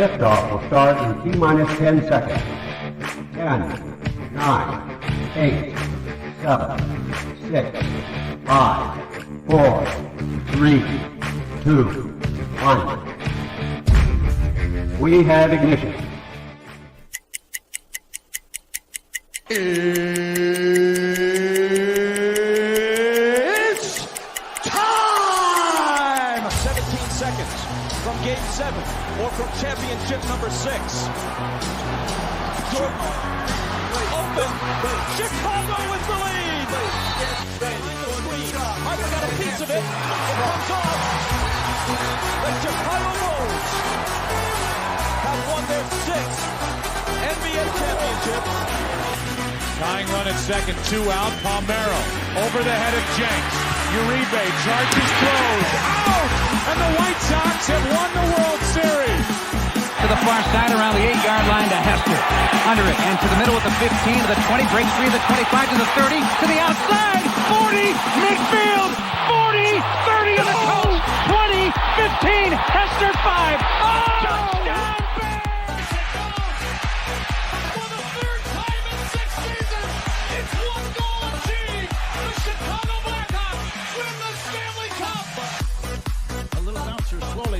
Liftoff will start in T-minus 10 seconds. 10, 9, 8, 7, 6, 5, 4, 3, 2, 1. We have ignition. It's time! 17 seconds from Game 7 or from championship number 6. Jordan open. Chicago with the lead. I've got a piece of it. It comes off. The Chicago Bulls have won their 6th NBA championship. Tying run at second, 2 out. Palmero over the head of Jenks. Uribe charges, throws, out! And the White Sox have won the World Series. To the far side around the 8-yard line to Hester. Under it and to the middle with the 15 to the 20, breaks free to the 25 to the 30 to the outside. 40, midfield, 40, 30 to the coast, 20, 15, Hester 5. Oh! Touchdown!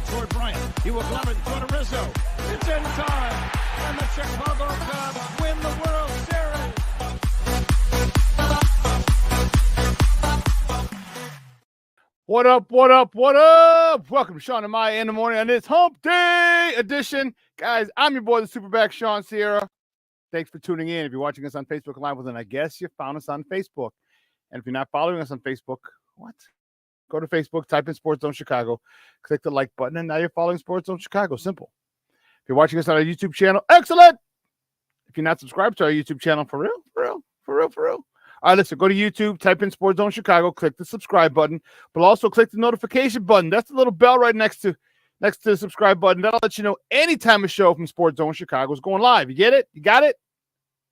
Toward Bryant. He will glove it toward Rizzo. It's in time. And the Chicago Cubs win the World Series. What up, what up, what up? Welcome to Shawn and Maya in the morning on this Hump Day edition. Guys, I'm your boy, the SuperBack, Shawn Sierra. Thanks for tuning in. If you're watching us on Facebook Live, well, then I guess you found us on Facebook. And if you're not following us on Facebook, what? Go to Facebook, type in Sports Zone Chicago, click the like button, and now you're following Sports Zone Chicago. Simple. If you're watching us on our YouTube channel, excellent. If you're not subscribed to our YouTube channel, for real. All right, listen, go to YouTube, type in Sports Zone Chicago, click the subscribe button, but also click the notification button. That's the little bell right next to the subscribe button. That'll let you know anytime a show from Sports Zone Chicago is going live. You get it? You got it?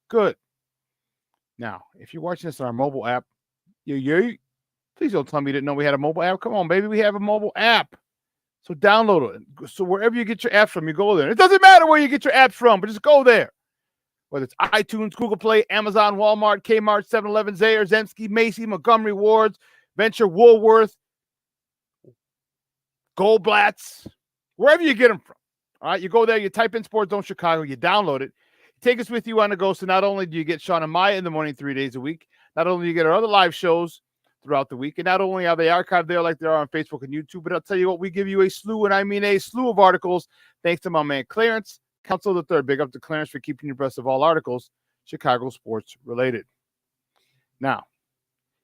Good. Now, if you're watching this on our mobile app, please don't tell me you didn't know we had a mobile app. Come on, baby. We have a mobile app. So download it. So wherever you get your apps from, you go there. It doesn't matter where you get your apps from, but just go there. Whether it's iTunes, Google Play, Amazon, Walmart, Kmart, 7-Eleven, Zayre, Zemsky, Macy, Montgomery Wards, Venture, Woolworth, Goldblatt's, wherever you get them from. All right, you go there, you type in Sports Zone Chicago, you download it. Take us with you on the go. So not only do you get Shawn and Maya in the morning 3 days a week, not only do you get our other live shows throughout the week. And not only are they archived there like they are on Facebook and YouTube, but I'll tell you what, we give you a slew, and I mean a slew of articles, thanks to my man Clarence, Council of the Third. Big up to Clarence for keeping you abreast of all articles Chicago sports related. Now,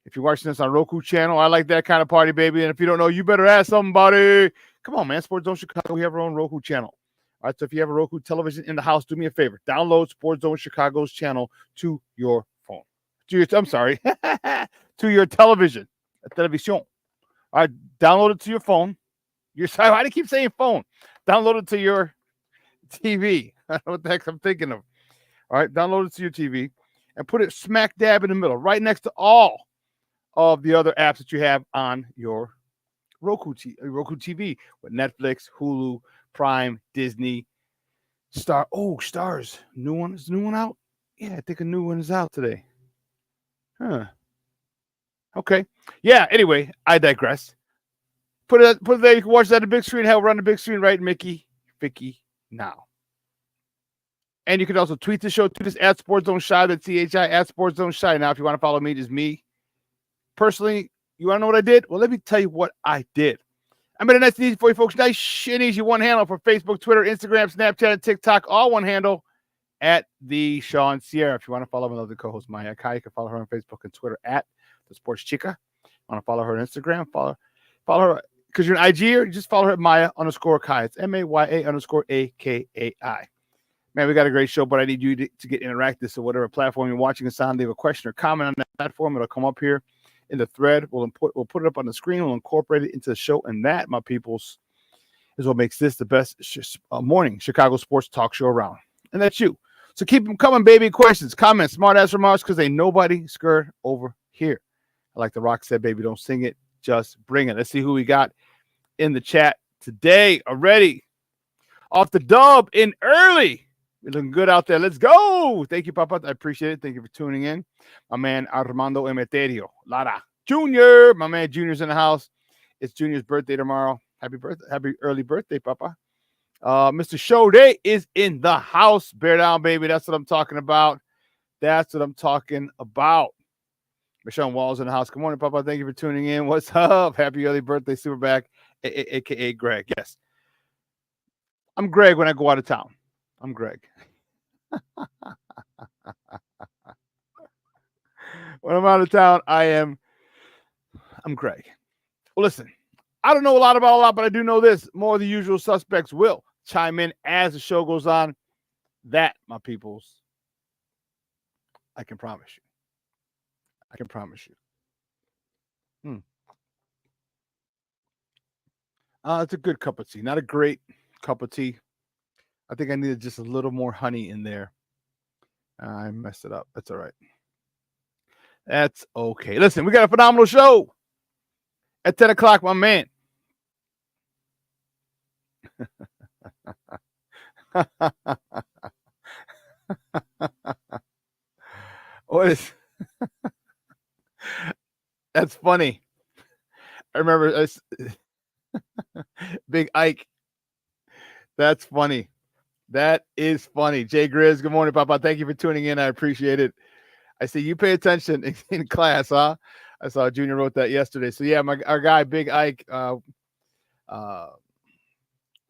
if you're watching this on Roku channel, I like that kind of party, baby. And if you don't know, you better ask somebody. Come on, man. Sports Zone Chicago, we have our own Roku channel. All right, so if you have a Roku television in the house, do me a favor. Download Sports Zone Chicago's channel to your phone. To your television, television. All right, download it to your phone. Why do you keep saying phone? Download it to your TV. I don't know what the heck I'm thinking of. All right, download it to your TV and put it smack dab in the middle, right next to all of the other apps that you have on your Roku TV with Netflix, Hulu, Prime, Disney, Star. Oh, Stars. New one. Is the new one out? Yeah, I think a new one is out today. Huh. Okay. Yeah, anyway, I digress. Put it there. You can watch that on the big screen. Hell, run the big screen right, Vicky, now. And you can also tweet the show. Tweet us at Sports Zone Shy. That's CHI at Sports Zone Shy. Now, if you want to follow me, just me. Personally, you want to know what I did? Well, let me tell you what I did. I made it nice and easy for you folks. Nice and easy one handle for Facebook, Twitter, Instagram, Snapchat, and TikTok. All one handle at the Shawn Sierra. If you want to follow my other co-host, Maya Kai, you can follow her on Facebook and Twitter at the Sports Chica. Want to follow her on Instagram? Follow her because you're an IGer. You just follow her at Maya_Kai. It's MAYA_AKAI. Man, we got a great show, but I need you to get interactive. So whatever platform you're watching us on, leave a question or comment on that platform. It'll come up here in the thread. We'll put it up on the screen. We'll incorporate it into the show, and that, my peoples, is what makes this the best morning Chicago sports talk show around. And that's you. So keep them coming, baby. Questions, comments, smart-ass remarks, because ain't nobody scared over here. Like The Rock said, baby, don't sing it, just bring it. Let's see who we got in the chat today already. off the dub in early. You're looking good out there. Let's go. Thank you, Papa. I appreciate it. Thank you for tuning in. My man Armando Emeterio. Lara. Junior. My man Junior's in the house. It's Junior's birthday tomorrow. Happy birthday. Happy early birthday, Papa. Mr. Showday is in the house. Bear down, baby. That's what I'm talking about. That's what I'm talking about. Michelle Wall's in the house. Good morning, Papa. Thank you for tuning in. What's up? Happy early birthday, SuperBack, a.k.a. Greg. Yes. I'm Greg when I go out of town. I'm Greg. When I'm out of town, I'm Greg. Well, listen, I don't know a lot about a lot, but I do know this. More of the usual suspects will chime in as the show goes on. That, my peoples, I can promise you. I can promise you. It's a good cup of tea. Not a great cup of tea. I think I needed just a little more honey in there. I messed it up. That's all right. That's okay. Listen, we got a phenomenal show at 10 o'clock, my man. What is that's funny. I remember Big Ike. That's funny. That is funny. Jay Grizz, good morning, Papa. Thank you for tuning in. I appreciate it. I see you pay attention in class, huh? I saw Junior wrote that yesterday. So yeah, our guy Big Ike went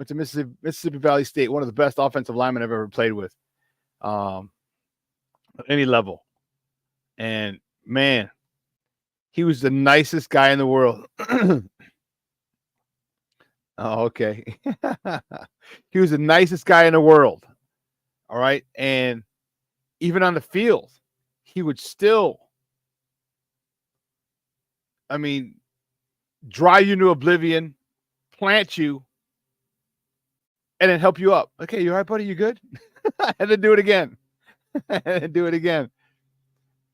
to Mississippi Valley State, one of the best offensive linemen I've ever played with, at any level. And man, he was the nicest guy in the world. Oh, okay. He was the nicest guy in the world. All right. And even on the field, he would still, drive you to oblivion, plant you, and then help you up. Okay, you all right, buddy? You good? And then do it again. And do it again.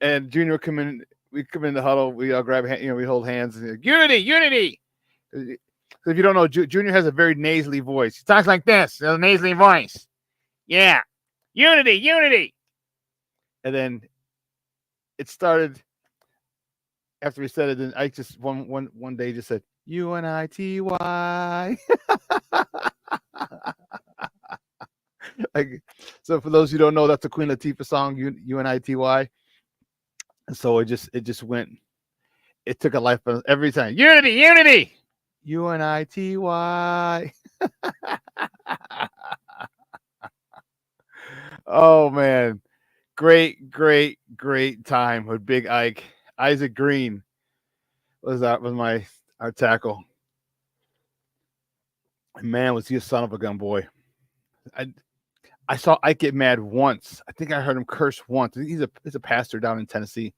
And Junior would come in. We come in the huddle. We all grab hand, we hold hands. And like, unity. So if you don't know, Junior has a very nasally voice. He talks like this, a nasally voice. Yeah. Unity. And then it started after we said it, then I just one day just said, UNITY. Like, so for those who don't know, that's a Queen Latifah song, UNITY. And so it just went, it took a life every time. Unity. UNITY. Oh man. Great time with Big Ike. Isaac Green was our tackle. And man, was he a son of a gun, boy. I saw Ike get mad once. I think I heard him curse once. He's a pastor down in Tennessee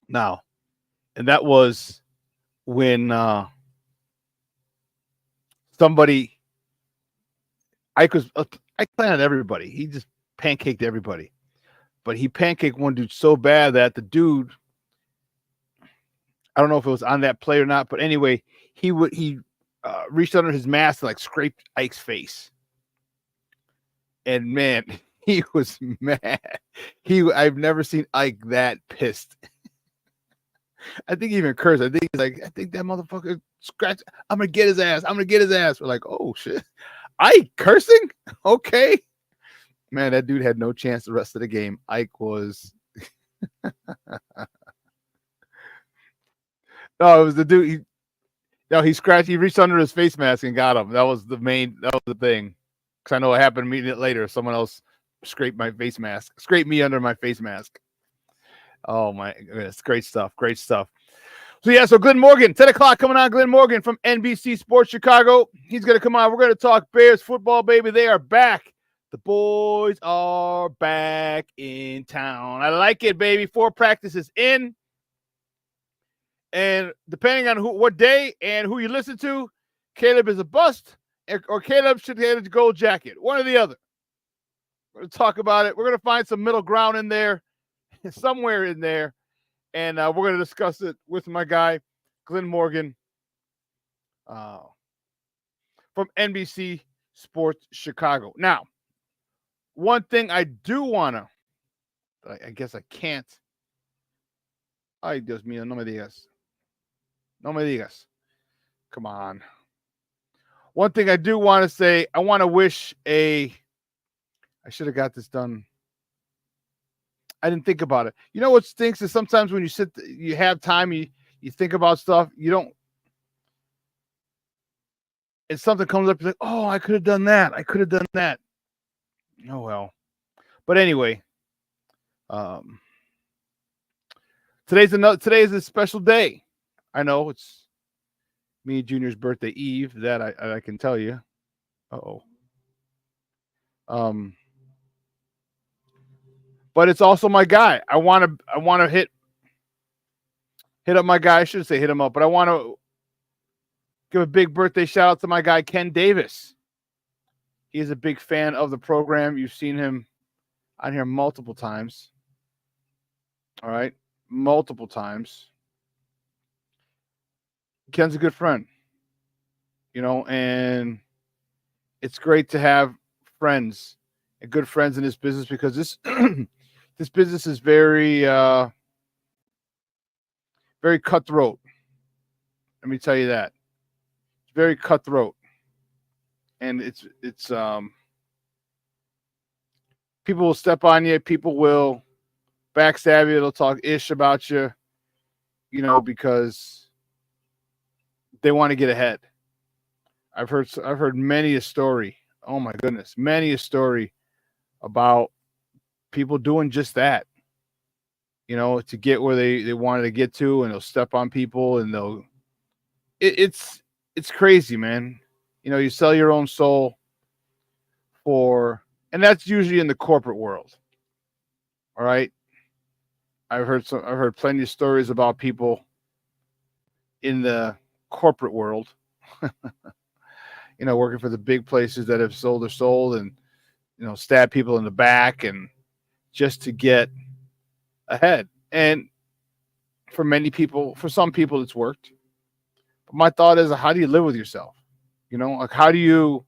now. And that was when Ike planted everybody. He just pancaked everybody. But he pancaked one dude so bad that the dude, I don't know if it was on that play or not, but anyway, he reached under his mask and like scraped Ike's face. And man, he was mad. I've never seen Ike that pissed. I think he even cursed. I think he's like, I think that motherfucker scratched. I'm gonna get his ass. We're like, oh shit. Ike cursing? Okay. Man, that dude had no chance the rest of the game. Ike was no, it was the dude. He scratched. He reached under his face mask and got him. That was the thing. Because I know what happened immediately later. Someone else scraped me under my face mask. Oh my goodness, great stuff. So yeah, so Glenn Morgan, 10 o'clock coming on. Glenn Morgan from NBC Sports Chicago. He's gonna come on. We're gonna talk Bears football, baby. They are back. The boys are back in town. I like it, baby. 4 practices in. And depending on what day and who you listen to, Caleb is a bust or Caleb should get his gold jacket. One or the other. We're going to talk about it. We're going to find some middle ground in there, somewhere in there. And we're going to discuss it with my guy, Glenn Morgan, from NBC Sports Chicago. Now, one thing I do want to, I guess I can't. Ay, Dios mío, no me digas. No me digas. Come on. One thing I do want to say, I want to wish I should have got this done. I didn't think about it. You know what stinks is sometimes when you have time, you think about stuff, you don't, and something comes up, you're like, oh, I could have done that. I could have done that. Oh, well. But anyway, today is a special day. I know it's me and Junior's birthday eve. That I can tell you. Uh-oh. But it's also my guy. I want to hit up my guy. I shouldn't say hit him up, but I want to give a big birthday shout out to my guy Ken Davis. He is a big fan of the program. You've seen him on here multiple times. All right, multiple times. Ken's a good friend, and it's great to have friends and good friends in this business because this this business is very very cutthroat. Let me tell you that. It's very cutthroat. And it's people will step on you, people will backstab you, they'll talk ish about you, because they want to get ahead. I've heard many a story. Oh my goodness, many a story about people doing just that. To get where they wanted to get to, and they'll step on people, and it's crazy, man. You sell your own soul and that's usually in the corporate world. All right. I've heard plenty of stories about people in the corporate world, working for the big places that have sold their soul and, stab people in the back and just to get ahead. And for some people it's worked. But my thought is, how do you live with yourself? Like how do you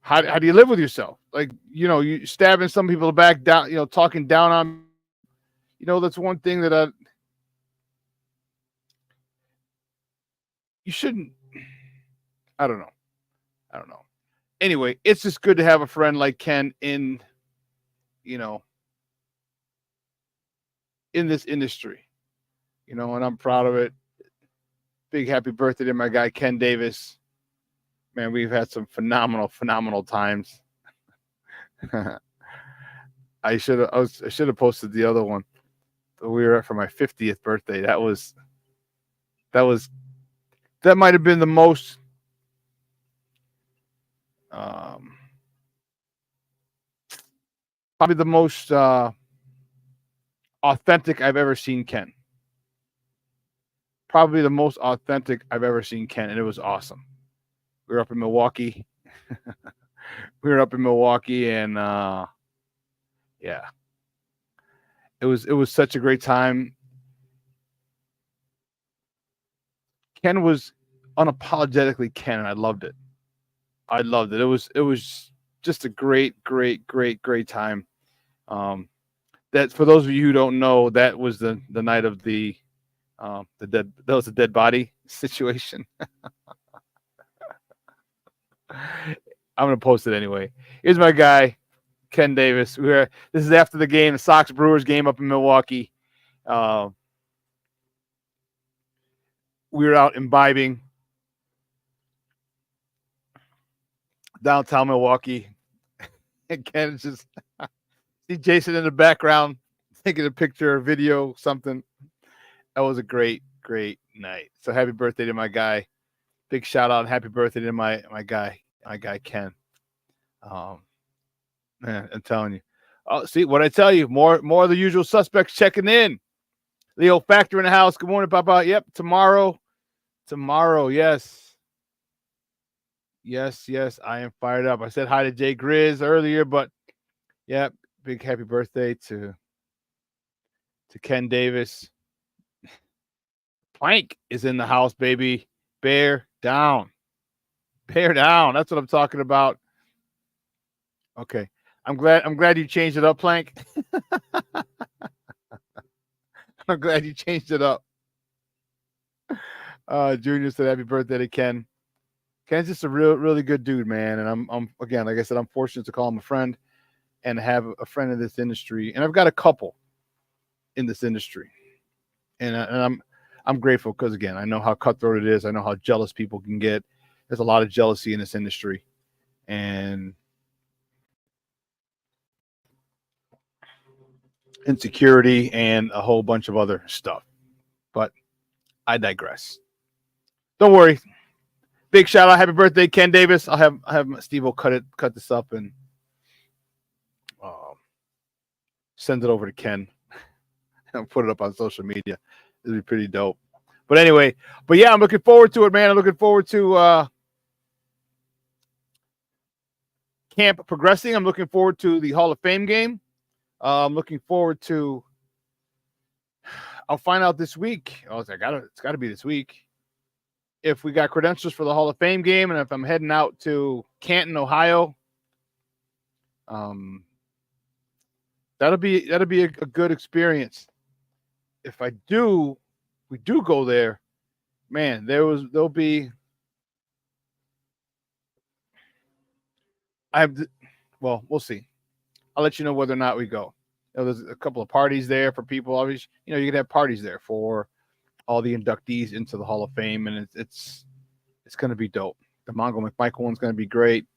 live with yourself? Like, you stabbing some people back down, talking down on, that's one thing that you shouldn't, I don't know. Anyway, it's just good to have a friend like Ken in this industry, and I'm proud of it. Big happy birthday to my guy, Ken Davis. Man, we've had some phenomenal times. I should have posted the other one that we were at for my 50th birthday. That might have been the most probably the most authentic I've ever seen Ken. Probably the most authentic I've ever seen Ken, and it was awesome. We were up in Milwaukee. And yeah. It was such a great time. Ken was unapologetically Ken, and I loved it. It was just a great time. That for those of you who don't know, that was the night of the dead body situation. I'm gonna post it anyway. Here's my guy, Ken Davis. This is after the game, the Sox Brewers game up in Milwaukee. We were out imbibing downtown Milwaukee, and Ken just see Jason in the background taking a picture, a video, something. That was a great night. So happy birthday to my guy. Big shout out and happy birthday to my guy Ken. Man, I'm telling you. Oh, see what I tell you. More of the usual suspects checking in. Leo Factor in the house. Good morning, Papa. Yep, tomorrow. Yes. I am fired up. I said hi to Jay Grizz earlier, but yep, big happy birthday to Ken Davis. Plank is in the house, baby. Bear down. Bear down. That's what I'm talking about. Okay. I'm glad you changed it up, Plank. I'm glad you changed it up. Junior said happy birthday to Ken. Ken's just a really good dude, man. And I'm again, like I said, I'm fortunate to call him a friend and have a friend in this industry. And I've got a couple in this industry. And I'm grateful because, again, I know how cutthroat it is. I know how jealous people can get. There's a lot of jealousy in this industry. And insecurity and a whole bunch of other stuff. But I digress. Don't worry. Big shout out. Happy birthday, Ken Davis. I'll have Steve-O cut this up and send it over to Ken and put it up on social media. It'll be pretty dope. But anyway, yeah, I'm looking forward to it, man. I'm looking forward to camp progressing. I'm looking forward to the Hall of Fame game. I'm looking forward to. I'll find out this week. It's got to be this week. If we got credentials for the Hall of Fame game, and if I'm heading out to Canton, Ohio, that'll be a good experience. If we do go there, man, there'll be. We'll see. I'll let you know whether or not we go. There's a couple of parties there for people. Obviously, you could have parties there for all the inductees into the Hall of Fame, and it's going to be dope. The Mongo McMichael one's going to be great.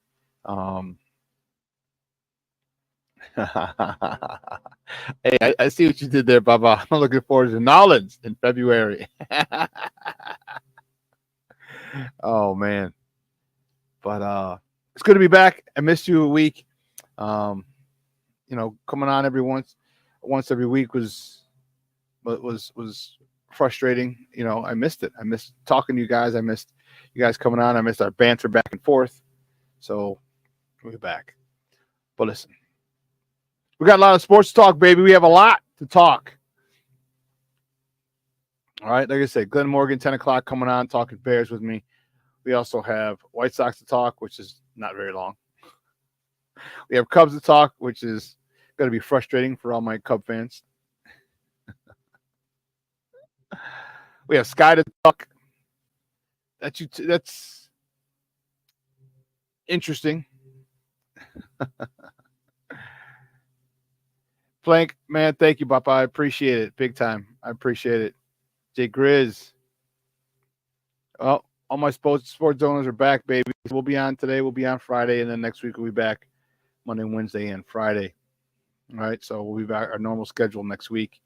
Hey, I see what you did there, Baba. I'm looking forward to Nolans in February. Oh man, but it's good to be back. I missed you a week. Coming on once every week was frustrating. I missed it. I missed talking to you guys. I missed you guys coming on. I missed our banter back and forth. So we're back. But listen, we got a lot of sports to talk, baby. We have a lot to talk. All right. Like I said, Glenn Morgan, 10 o'clock coming on, talking Bears with me. We also have White Sox to talk, which is not very long. We have Cubs to talk, which is going to be frustrating for all my Cub fans. We have Sky to talk. That's interesting. Plank, man, thank you, Papa. I appreciate it big time. I appreciate it. Jay Grizz. Oh, all my sports owners are back, baby. We'll be on today. We'll be on Friday, and then next week we'll be back Monday, Wednesday, and Friday. All right, so we'll be back our normal schedule next week,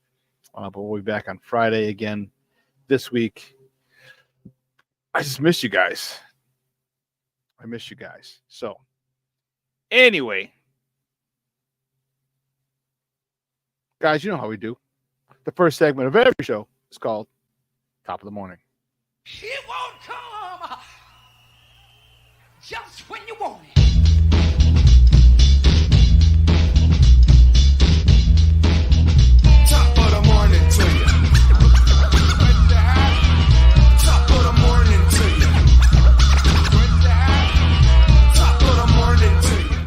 but we'll be back on Friday again this week. I just miss you guys. I miss you guys. So, anyway, guys, you know how we do. The first segment of every show is called Top of the Morning. It won't come just when you want it. Top of the morning to you. Top of the morning to you. Top of the morning to you.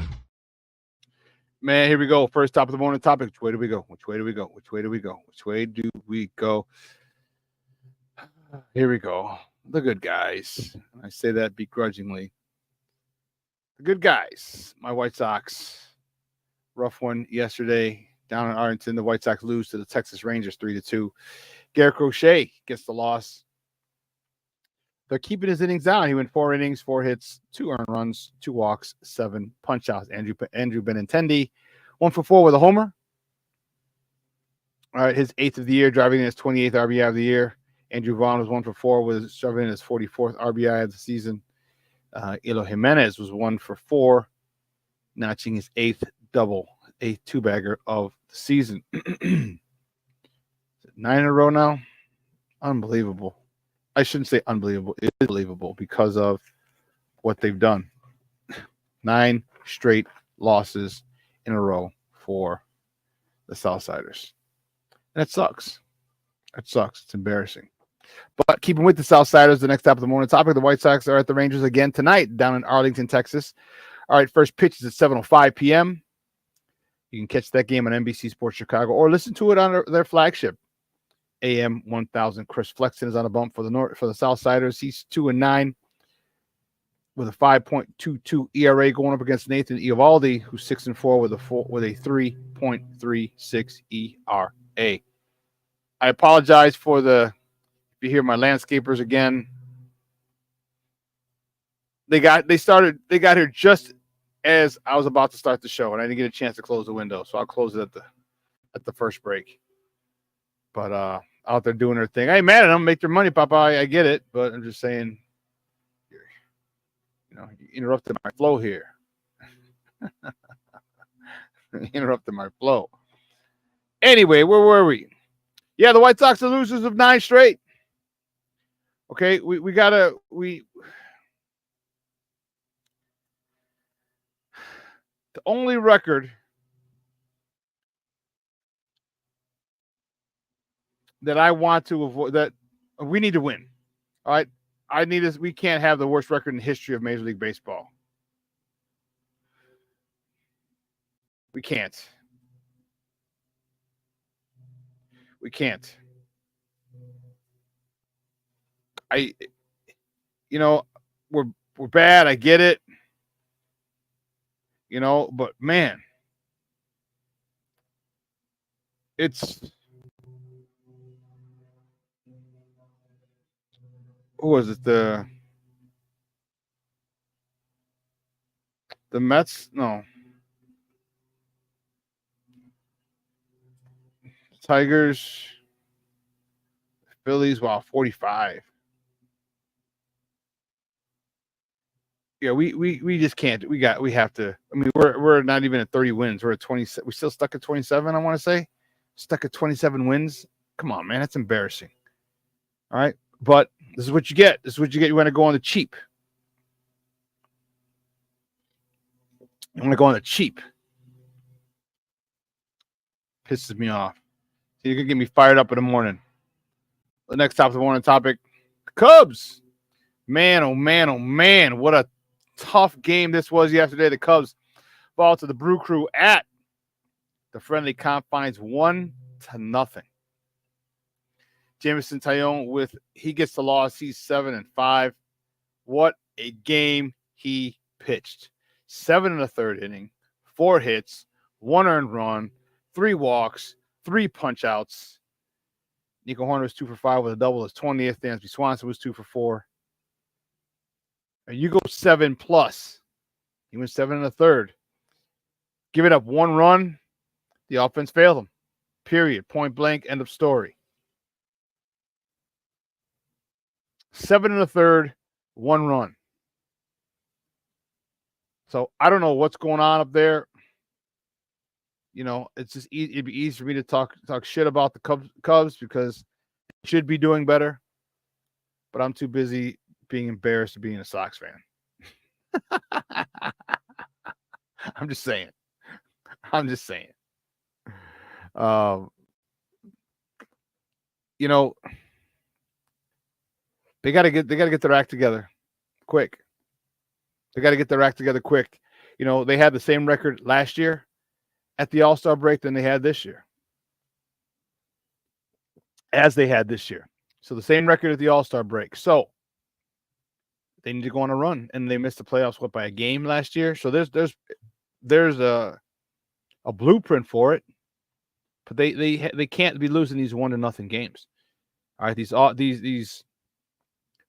Man, here we go. First top of the morning topic. Which way do we go? Which way do we go? Which way do we go? Which way do we go? Here we go. The good guys. I say that begrudgingly. The good guys. My White Sox. Rough one yesterday down in Arlington. The White Sox lose to the Texas Rangers 3-2. Garrett Crochet gets the loss. They're keeping his innings down. He went 4 innings, 4 hits, 2 earned runs, 2 walks, 7 punch-outs. Andrew Benintendi, 1 for 4 with a homer. All right, his 8th of the year, driving in his 28th RBI of the year. Andrew Vaughn was 1 for 4 with shoving in his 44th RBI of the season. Elo Jimenez was 1 for 4, notching his 8th double, 8th two-bagger of the season. 9 in a row now? Unbelievable. I shouldn't say unbelievable. It is believable because of what they've done. 9 straight losses in a row for the Southsiders. And it sucks. It sucks. It's embarrassing. But keeping with the Southsiders, the next top of the morning topic, the White Sox are at the Rangers again tonight down in Arlington, Texas. All right, first pitch is at 7:05 p.m. You can catch that game on NBC Sports Chicago or listen to it on their flagship, AM 1000. Chris Flexen is on a bump for the Southsiders. He's 2-9 with a 5.22 ERA going up against Nathan Eovaldi, who's 6-4 with a 3.36 ERA. I apologize for if you hear my landscapers again. They got here just as I was about to start the show, and I didn't get a chance to close the window, so I'll close it at the first break. But out there doing their thing. I ain't mad at them. Make their money, Papa. I get it, but I'm just saying, you interrupted my flow here. Interrupted my flow. Anyway, where were we? Yeah, the White Sox are losers of 9 straight. Okay, the only record that I want to avoid, that we need to win. All right, we can't have the worst record in the history of Major League Baseball. We can't. We're bad. I get it. But man, who was it? The Mets? No. Tigers, Phillies, 45. Yeah, we just can't. We have to. I mean, we're not even at 30 wins. We're at 20. We're still stuck at 27. I want to say, stuck at 27 wins. Come on, man, that's embarrassing. All right, but this is what you get. You want to go on the cheap. Pisses me off. So you can get me fired up in the morning. The next top of the morning topic: Cubs. Man, oh man, what a tough game this was yesterday. The Cubs fall to the Brew Crew at the friendly confines 1-0. Jameson Taillon he gets the loss. He's 7-5. What a game he pitched. 7 1/3 inning, 4 hits, 1 earned run, 3 walks, 3 punch outs. Nico Horner was 2 for 5 with a double. His 20th. Dansby Swanson was 2 for 4. And you go 7+. He went 7 1/3. Giving up 1 run, the offense failed him. Period. Point blank. End of story. 7 1/3, 1 run. So I don't know what's going on up there. It's just it'd be easy for me to talk shit about the Cubs because they should be doing better. But I'm too busy being embarrassed of being a Sox fan. I'm just saying. They got to get their act together quick. They had the same record last year at the All-Star break than they had this year. So the same record at the All-Star break. So they need to go on a run, and they missed the playoffs by a game last year. So there's a blueprint for it, but they can't be losing these 1-0 games. All right, these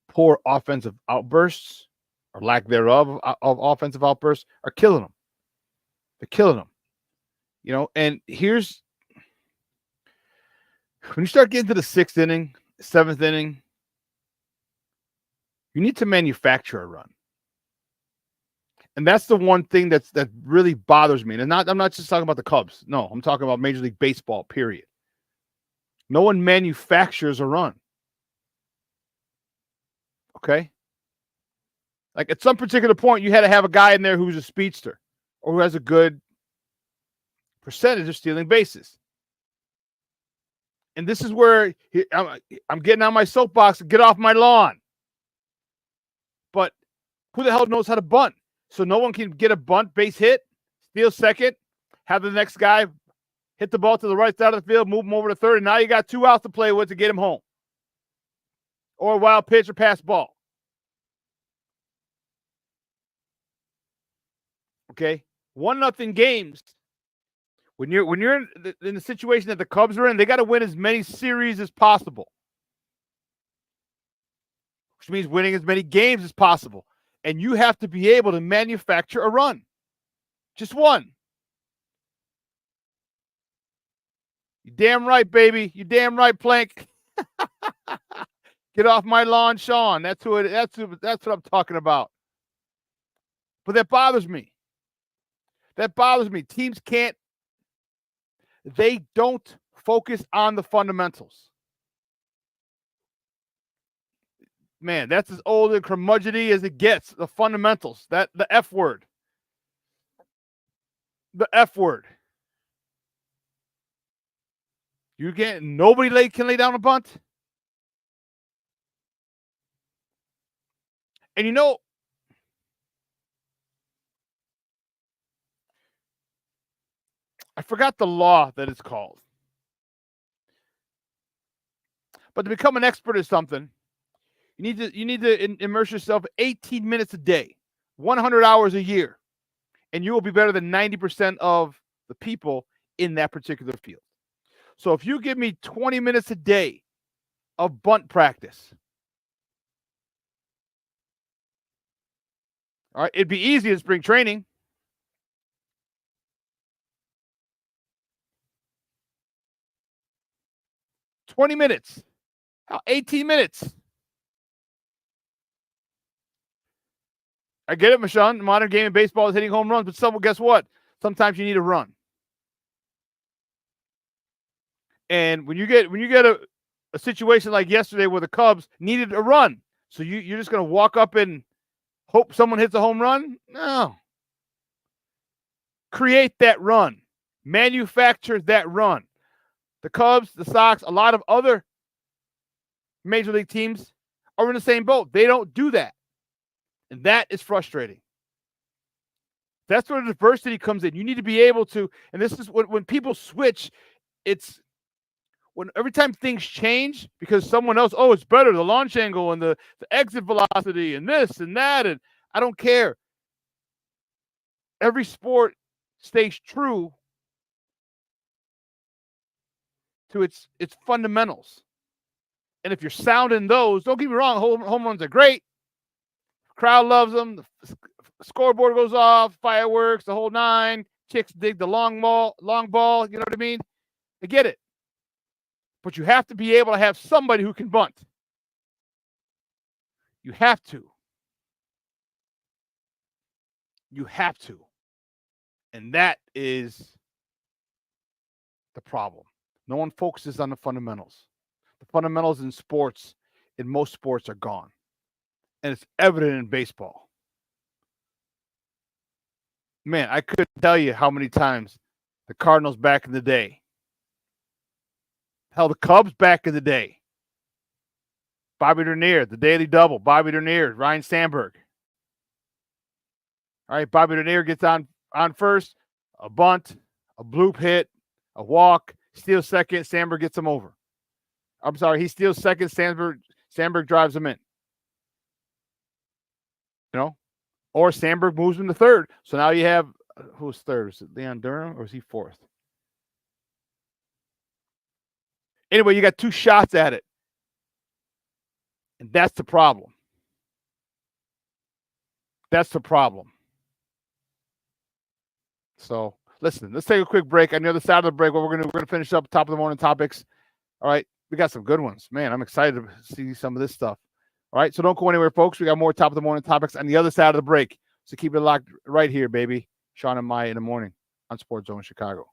poor offensive outbursts or lack thereof of offensive outbursts are killing them. They're killing them. And here's when you start getting to the 6th inning, 7th inning, you need to manufacture a run. And that's the one thing that really bothers me. And I'm not just talking about the Cubs. No, I'm talking about Major League Baseball, period. No one manufactures a run. Okay? Like at some particular point, you had to have a guy in there who's a speedster or who has a good percentage of stealing bases. And this is where I'm getting on my soapbox and get off my lawn. But who the hell knows how to bunt? So no one can get a bunt, base hit, steal second, have the next guy hit the ball to the right side of the field, move him over to third, and now you got 2 outs to play with to get him home. Or a wild pitch or pass ball. Okay? 1-0 games. When you're in the situation that the Cubs are in, they got to win as many series as possible. Which means winning as many games as possible. And you have to be able to manufacture a run. Just one. You damn right, baby. You damn right, Plank. Get off my lawn, Shawn. That's what I'm talking about. But that bothers me. That bothers me. Teams they don't focus on the fundamentals. Man, that's as old and curmudgeony as it gets. The fundamentals. The F word. The F word. Nobody can lay down a bunt. And you know, I forgot the law that it's called. But to become an expert at something, you need to immerse yourself 18 minutes a day, 100 hours a year, and you will be better than 90% of the people in that particular field. So if you give me 20 minutes a day of bunt practice, all right, it'd be easy in spring training. $20 minutes. 18 minutes. I get it, Michon. The modern game in baseball is hitting home runs, but guess what? Sometimes you need a run. And when you get a situation like yesterday where the Cubs needed a run, so you're just going to walk up and hope someone hits a home run? No. Create that run. Manufacture that run. The Cubs, the Sox, a lot of other major league teams are in the same boat. They don't do that. And that is frustrating. That's where the diversity comes in. You need to be able to, and this is when people switch, it's when every time things change because someone else, it's better, the launch angle and the exit velocity and this and that, and I don't care. Every sport stays true to its fundamentals. And if you're sound in those, don't get me wrong, home runs are great. Crowd loves them. The scoreboard goes off, fireworks, the whole nine. Chicks dig the long ball, you know what I mean? I get it. But you have to be able to have somebody who can bunt. You have to. You have to. And that is the problem. No one focuses on the fundamentals. The fundamentals in most sports are gone. And it's evident in baseball. Man, I couldn't tell you how many times the Cardinals back in the day. Hell, the Cubs back in the day. Bobby Dernier, the daily double. Bobby Dernier, Ryan Sandberg. All right, Bobby Dernier gets on first, a bunt, a bloop hit, a walk, steals second, Sandberg gets him over. I'm sorry, he steals second, Sandberg drives him in. You know? Or Sandberg moves him to third. So now you have, who's third? Is it Leon Durham or is he fourth? Anyway, you got 2 shots at it. And that's the problem. That's the problem. So, listen, let's take a quick break. On the other side of the break, we're gonna finish up top of the morning topics. All right, we got some good ones. Man, I'm excited to see some of this stuff. All right, so don't go anywhere, folks. We got more top of the morning topics on the other side of the break. So keep it locked right here, baby. Shawn and Maya in the morning on Sports Zone Chicago.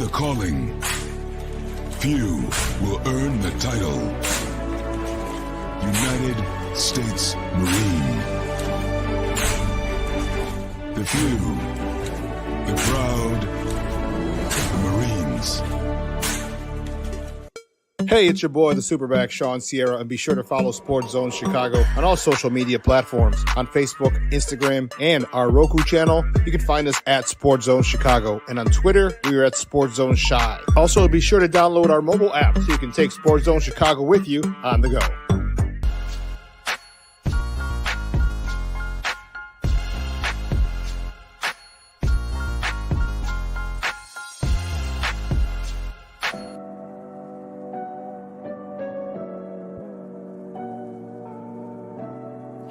the calling, few will earn the title. United States Marine. The few, the proud, the Marines. Hey, it's your boy, the SuperBack, Shawn, and be sure to follow Sports Zone Chicago on all social media platforms. On Facebook, Instagram, and our Roku channel, you can find us at Sports Zone Chicago. And on Twitter, we are at Sports Zone Shy. Also, be sure to download our mobile app so you can take Sports Zone Chicago with you on the go.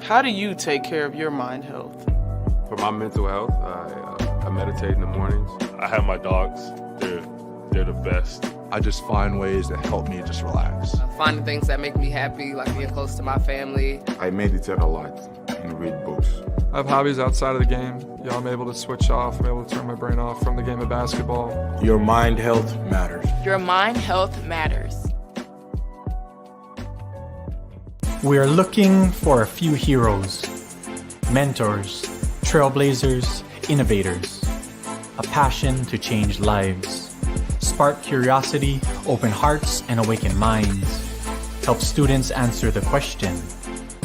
How do you take care of your mind health? For my mental health, I meditate in the mornings. I have my dogs. They're the best. I just find ways that help me just relax. Finding things that make me happy, like being close to my family. I meditate a lot and read books. I have hobbies outside of the game. I'm able to switch off. I'm able to turn my brain off from the game of basketball. Your mind health matters. Your mind health matters. We are looking for a few heroes, mentors, trailblazers, innovators, a passion to change lives, spark curiosity, open hearts, and awaken minds, help students answer the question,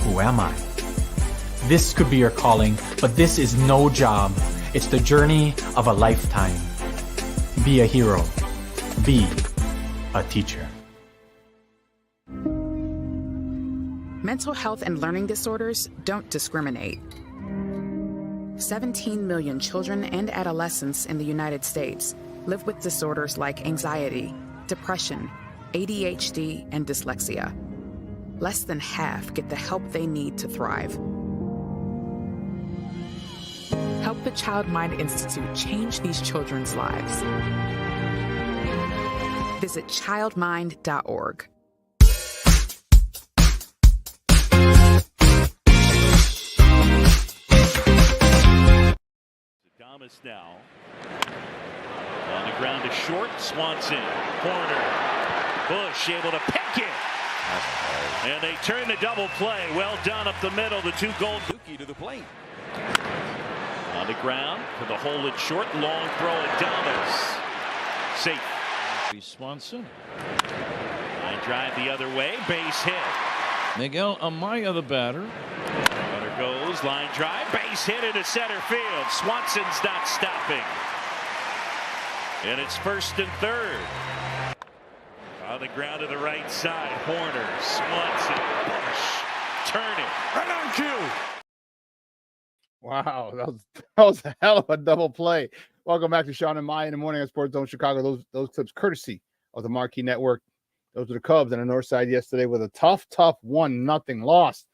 who am I? This could be your calling, but this is no job. It's the journey of a lifetime. Be a hero. Be a teacher. Mental health and learning disorders don't discriminate. 17 million children and adolescents in the United States live with disorders like anxiety, depression, ADHD, and dyslexia. Less than half get the help they need to thrive. Help the Child Mind Institute change these children's lives. Visit childmind.org. Now on the ground to short. Swanson, corner. Bush able to pick it, and they turn the double play. Well done up the middle. The two gold to the plate. On the ground for the hole at short. Long throw at Damas. Safe. Swanson. Line drive the other way. Base hit. Miguel Amaya, the batter. Runner goes, line drive, base hit into center field. Swanson's not stopping. And it's first and third. On the ground to the right side, Horner, Swanson, Bush, turning, right on cue. Wow, that was a hell of a double play. Welcome back to Shawn and Maya in the morning on Sports Zone Chicago. Those clips courtesy of the Marquee Network. Those were the Cubs on the north side yesterday with a tough 1-0 loss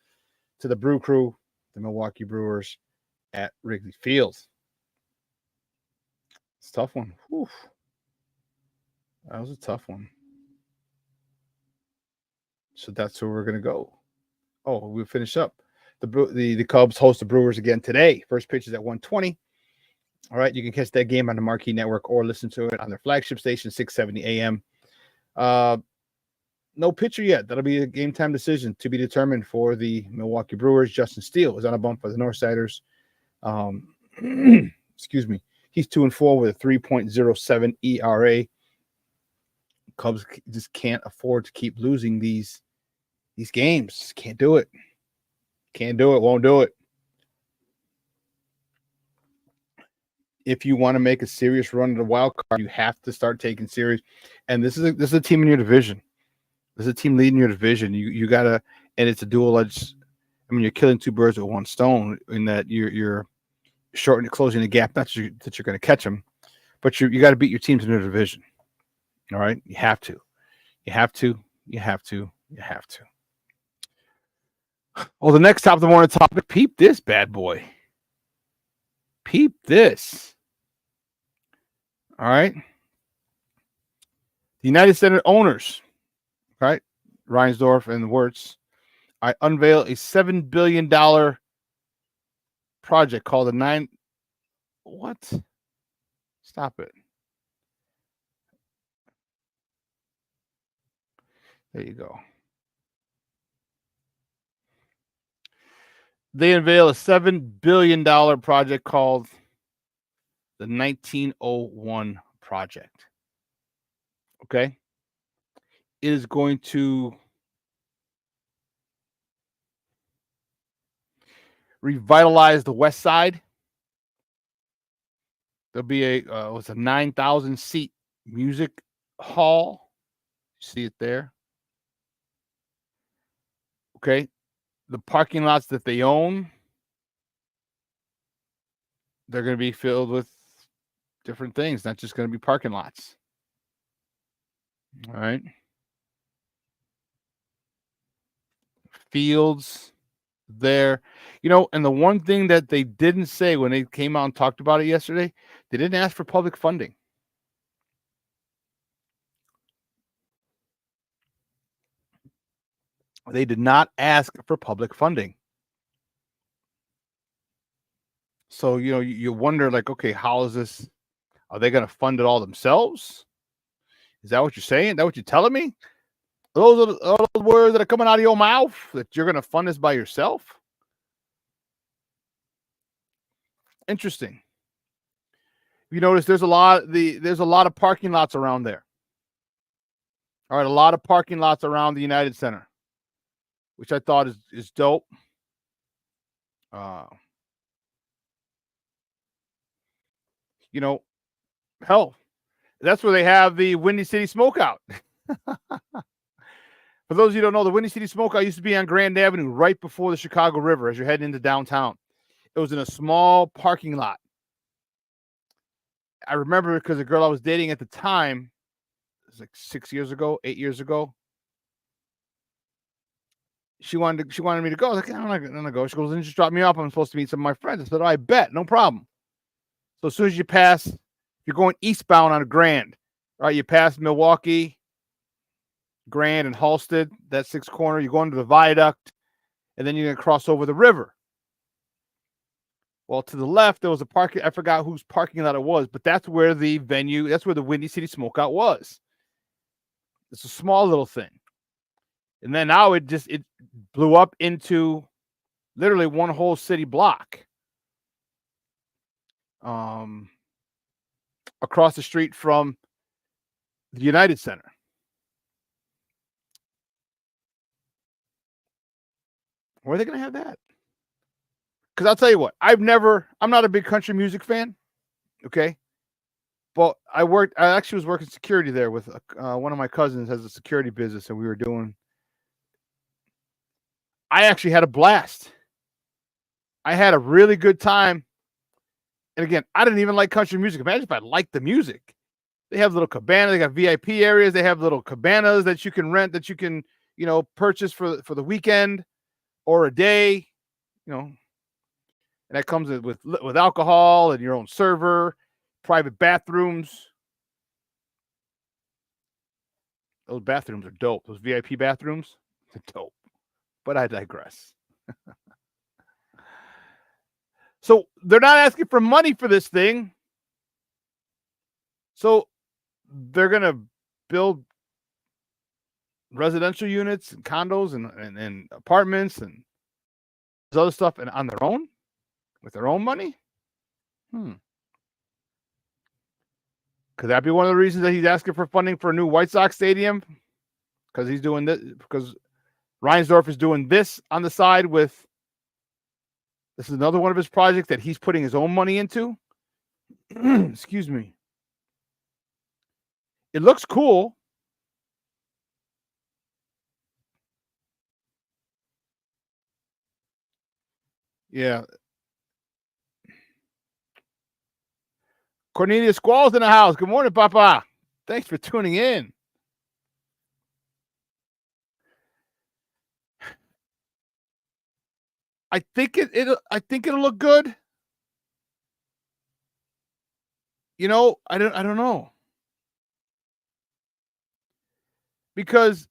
to the Brew Crew, the Milwaukee Brewers at Wrigley Field. It's a tough one. Whew. That was a tough one. So that's where we're going to go. Oh, we'll finish up. The Cubs host the Brewers again today. First pitch is at 1:20. All right, you can catch that game on the Marquee Network or listen to it on their flagship station, 670 AM. No pitcher yet. That'll be a game time decision to be determined for the Milwaukee Brewers. Justin Steele is on a bump for the Northsiders. Excuse me. He's 2-4 with a 3.07 ERA. Cubs just can't afford to keep losing these games. Can't do it. Can't do it. Won't do it. If you want to make a serious run at the wild card, you have to start taking serious. And this is a team in your division. This is a team leading your division. You gotta, and it's a dual-edged. I mean, you're killing two birds with one stone in that you're shortening, closing the gap. Not that you're going to catch them, but you got to beat your teams in your division. All right, you have to. You have to. You have to. You have to. Well, the next top of the morning topic. Peep this bad boy. Peep this. All right. The United Center owners, right? Reinsdorf and Wirtz, I unveil a $7 billion project called the What? Stop it. There you go. They unveil a $7 billion project called the 1901 Project. Okay? It is going to revitalize the West Side. There'll be a 9,000 seat music hall. See it there. Okay. The parking lots that they own, they're going to be filled with different things, not just going to be parking lots. All right. Fields there. You know, and the one thing that they didn't say when they came out and talked about it yesterday, they didn't ask for public funding. They did not ask for public funding. So, you know, you wonder, like, okay, how is this? Are they going to fund it all themselves? Is that what you're saying? Is that what you're telling me? Those are those words that are coming out of your mouth, that you're going to fund this by yourself? Interesting. You notice there's a lot of parking lots around there. All right, a lot of parking lots around the United Center, which I thought is dope. You know, hell, that's where they have the Windy City Smokeout. For those of you who don't know, the Windy City Smokeout used to be on Grand Avenue right before the Chicago River as you're heading into downtown. It was in a small parking lot. I remember because the girl I was dating at the time, it was like 8 years ago. She wanted me to go. I was like, I'm not going to go. She goes, then just drop me off. I'm supposed to meet some of my friends. I said, oh, I bet. No problem. So as soon as you pass, you're going eastbound on Grand, right? You pass Milwaukee, Grand, and Halsted, that 6th corner. You go into the viaduct, and then you're going to cross over the river. Well, to the left, there was a parking. I forgot whose parking lot it was, but that's where the venue, that's where the Windy City Smokeout was. It's a small little thing. And then now it blew up into literally one whole city block. Across the street from the United Center. Where are they going to have that? Because I'll tell you what, I'm not a big country music fan. Okay. But I actually was working security there with one of my cousins has a security business, and I actually had a blast. I had a really good time. And again, I didn't even like country music. Imagine if I liked the music. They have little cabanas. They got VIP areas. They have little cabanas that you can rent, that you can, purchase for the weekend or a day, And that comes with alcohol and your own server, private bathrooms. Those bathrooms are dope. Those VIP bathrooms are dope. But I digress. So they're not asking for money for this thing. So they're going to build residential units and condos and apartments and other stuff and on their own, with their own money. Could that be one of the reasons that he's asking for funding for a new White Sox stadium? Because he's doing this, because Reinsdorf is doing this on the side with. This is another one of his projects that he's putting his own money into. Excuse me. It looks cool. Yeah. Cornelius Squall's in the house. Good morning, Papa. Thanks for tuning in. I think it'll look good. I don't know. Because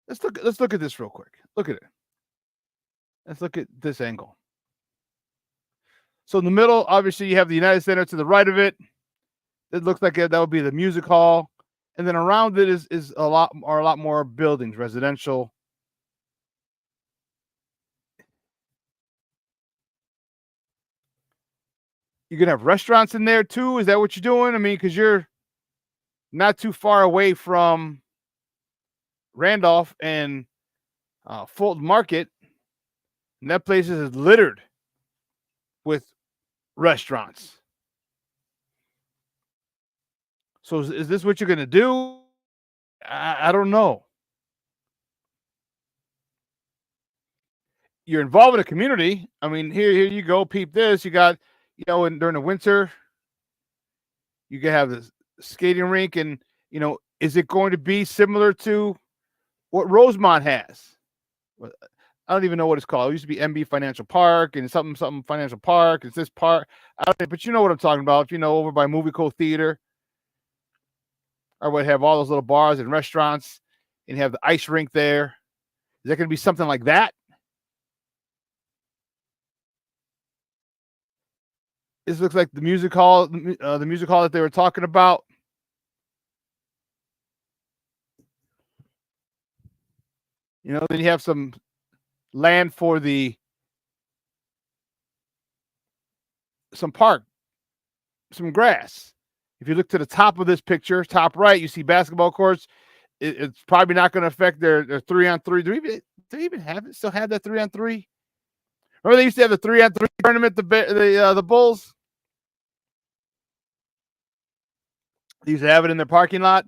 let's look at this real quick. Look at it. Let's look at this angle. So in the middle, obviously, you have the United Center to the right of it. It looks like that would be the music hall. and then around it is a lot more buildings, residential. You're gonna have restaurants in there too. Is that what you're doing? I mean, because you're not too far away from Randolph and Fulton Market, and that place is littered with restaurants. So is this what you're gonna do? I don't know. You're involved in a community. I mean, here you go. Peep this. You got, and during the winter, you can have this skating rink, and is it going to be similar to what Rosemont has? I don't even know what it's called. It used to be MB Financial Park and something Financial Park. It's this park. But you know what I'm talking about. Over by Movie Co Theater, or would have all those little bars and restaurants, and you have the ice rink there. Is that going to be something like that? This looks like the music hall, that they were talking about. Then you have some land for some park, some grass. If you look to the top of this picture, top right, you see basketball courts. It's probably not going to affect their 3-on-3. Do they even have it? Still have that 3-on-3? Remember they used to have the 3-on-3 tournament, the Bulls? They used to have it in their parking lot.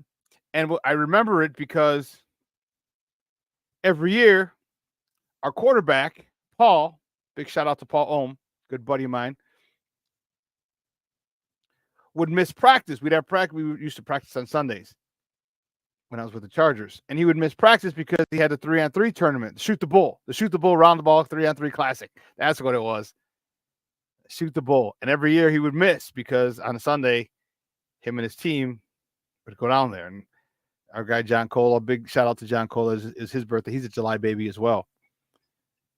And I remember it because every year, our quarterback, Paul, big shout out to Paul Ohm, good buddy of mine, would miss practice. We'd have practice. We used to practice on Sundays when I was with the Chargers. And he would miss practice because he had the 3-on-3 tournament, the Shoot the Bull round the ball 3-on-3 classic. That's what it was. Shoot the Bull. And every year he would miss because on a Sunday, him and his team would go down there. And our guy, John Cola, big shout out to John Cola, is his birthday. He's a July baby as well.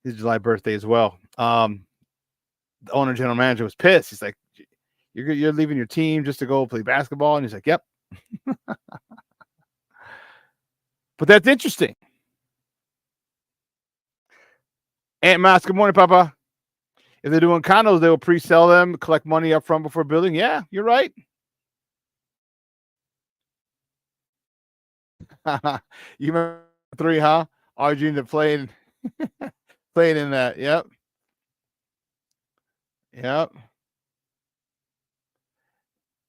His July birthday as well. The owner, general manager, was pissed. He's like, you're leaving your team just to go play basketball? And he's like, yep. But that's interesting. Aunt Mas, good morning, Papa. If they're doing condos, they will pre-sell them, collect money up front before building. Yeah, you're right. You remember 3, huh? Arjun playing in that. Yep.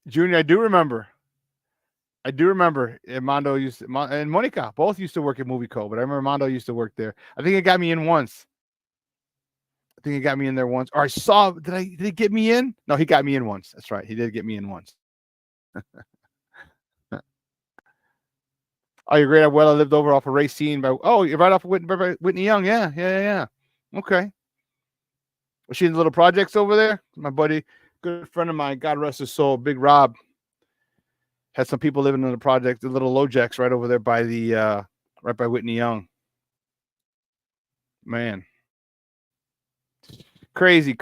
Junior, I do remember. Mondo and Monica both used to work at Movie Co, but I remember Mondo used to work there. I think it got me in once. Or I saw, did he get me in? No, he got me in once. That's right. He did get me in once. Oh, you're great. I lived over off of Racine. You're right off of Whitney Young. Yeah. Okay. Was she in the little projects over there? My buddy, good friend of mine, God rest his soul, Big Rob, had some people living in the project, the little Lojacks right over there by right by Whitney Young. Man. Crazy.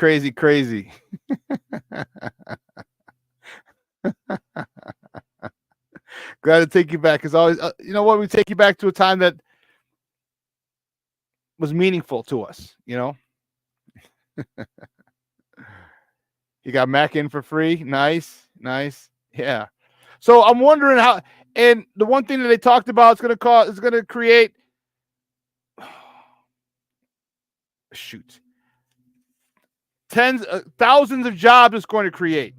Glad to take you back. As always, you know what? We take you back to a time that was meaningful to us, You got Mac in for free. Nice. Yeah. So I'm wondering how, and the one thing that they talked about is going to create, thousands of jobs it's going to create.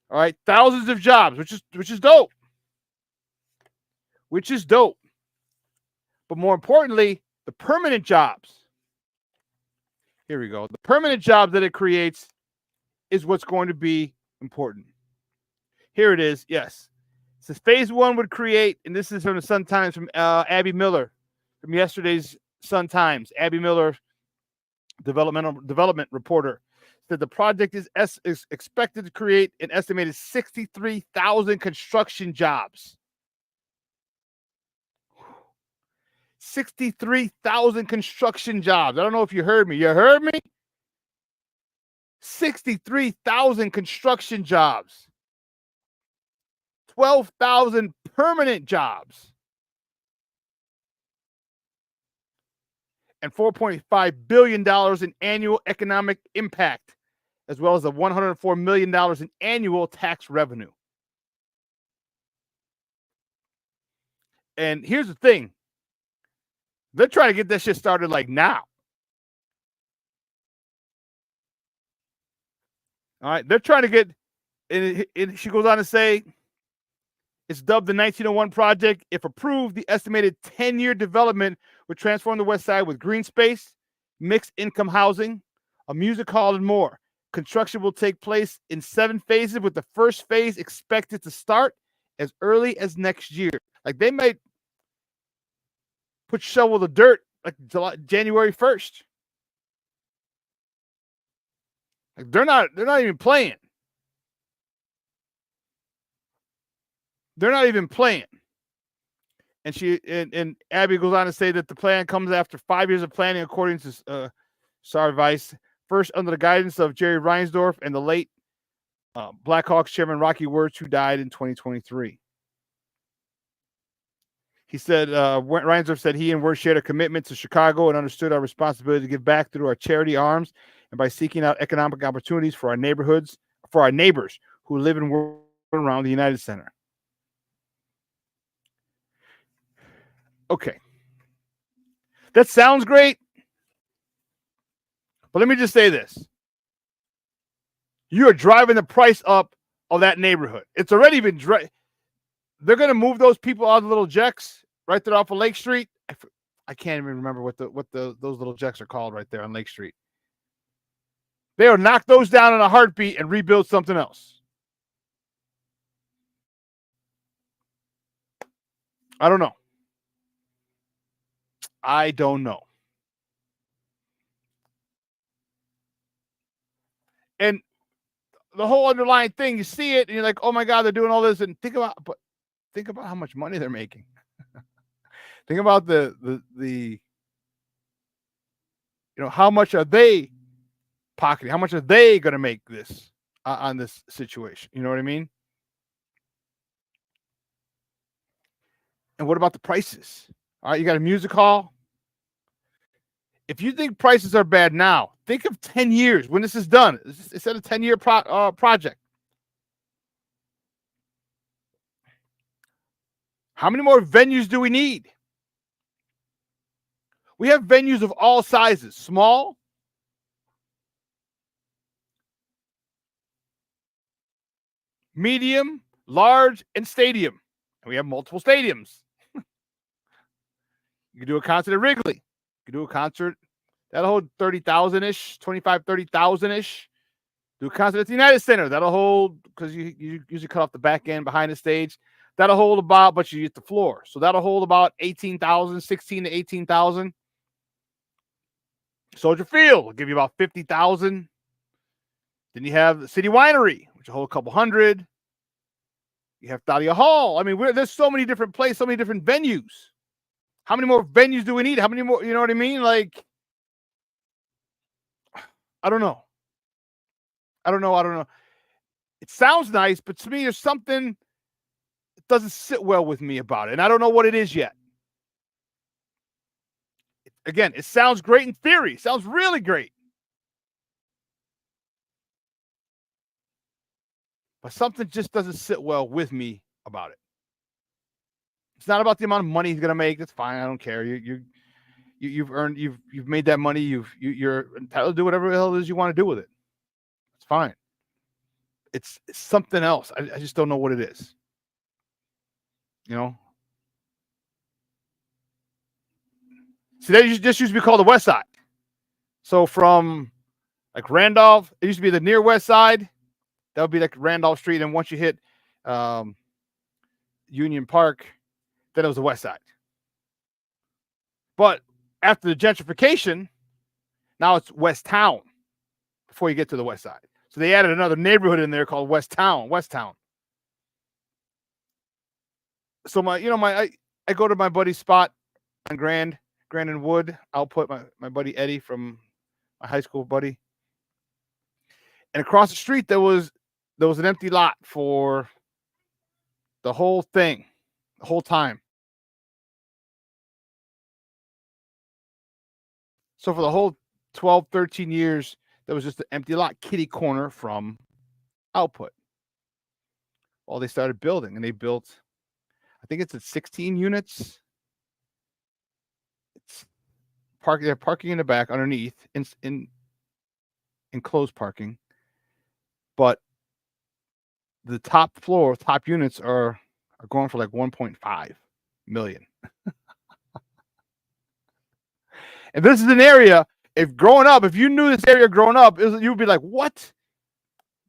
All right, thousands of jobs, which is dope. But more importantly, the permanent jobs. Here we go. The permanent jobs that it creates is what's going to be important. Here it is. Yes. It says phase 1 would create, and this is from the Sun Times from Abby Miller, from yesterday's Sun Times. Abby Miller, development reporter, said the project is expected to create an estimated 63,000 construction jobs. 63,000 construction jobs. I don't know if you heard me. You heard me? 63,000 construction jobs. 12,000 permanent jobs and $4.5 billion in annual economic impact, as well as the $104 million in annual tax revenue. And here's the thing. They're trying to get this shit started like now. All right. They're trying to get, and she goes on to say, it's dubbed the 1901 project. If approved, the estimated 10-year development would transform the West Side with green space, mixed income housing, a music hall, and more. Construction will take place in 7 phases, with the first phase expected to start as early as next year. Like, they might put shovel the dirt like January 1st. Like, they're not even playing. They're not even playing. And Abby goes on to say that the plan comes after 5 years of planning, according to SAR Vice, first under the guidance of Jerry Reinsdorf and the late Blackhawks chairman Rocky Wirtz, who died in 2023. He said, Reinsdorf said he and Wirtz shared a commitment to Chicago and understood our responsibility to give back through our charity arms and by seeking out economic opportunities for our neighborhoods, for our neighbors who live and work around the United Center. Okay. That sounds great. But let me just say this. You are driving the price up of that neighborhood. It's already been they're going to move those people out of the little jacks right there off of Lake Street. I can't even remember what those little jacks are called right there on Lake Street. They'll knock those down in a heartbeat and rebuild something else. I don't know. I don't know. And the whole underlying thing, you see it and you're like, oh my God, they're doing all this. And think about how much money they're making. Think about the how much are they pocketing? How much are they going to make this on this situation? You know what I mean? And what about the prices? All right, you got a music hall. If you think prices are bad now, think of 10 years when this is done. It's a 10-year project. How many more venues do we need? We have venues of all sizes, small, medium, large, and stadium. And we have multiple stadiums. You can do a concert at Wrigley. You can do a concert that'll hold 30,000-ish, 25, 30,000-ish. Do a concert at the United Center. That'll hold, because you usually cut off the back end behind the stage. That'll hold about, but you hit the floor. So that'll hold about 18,000, 16 to 18,000. Soldier Field will give you about 50,000. Then you have the City Winery, which will hold a couple hundred. You have Thalia Hall. I mean, there's so many different places, so many different venues. How many more venues do we need? How many more? You know what I mean? Like, I don't know. I don't know. It sounds nice, but to me, there's something that doesn't sit well with me about it. And I don't know what it is yet. Again, it sounds great in theory. It sounds really great. But something just doesn't sit well with me about it. It's not about the amount of money he's going to make. That's fine. I don't care. You've earned, you've made that money. You're entitled to do whatever the hell it is you want to do with it. It's fine. It's something else. I just don't know what it is. You know? See, that just used to be called the West Side. So from like Randolph, it used to be the near West Side. That would be like Randolph Street. And once you hit Union Park, then it was the West Side. But after the gentrification, now it's West Town before you get to the West Side. So they added another neighborhood in there called West Town. So I go to my buddy's spot on Grand and Wood. I'll put my buddy Eddie from my high school buddy. And across the street there was an empty lot for the whole thing, the whole time. So for the whole 12, 13 years, there was just an empty lot, kitty corner from output. Well, they started building, and they built, I think it's at 16 units. It's they're parking in the back underneath in enclosed parking. But the top units are going for like 1.5 million. And this is an area, if you knew this area growing up, you'd be like, what?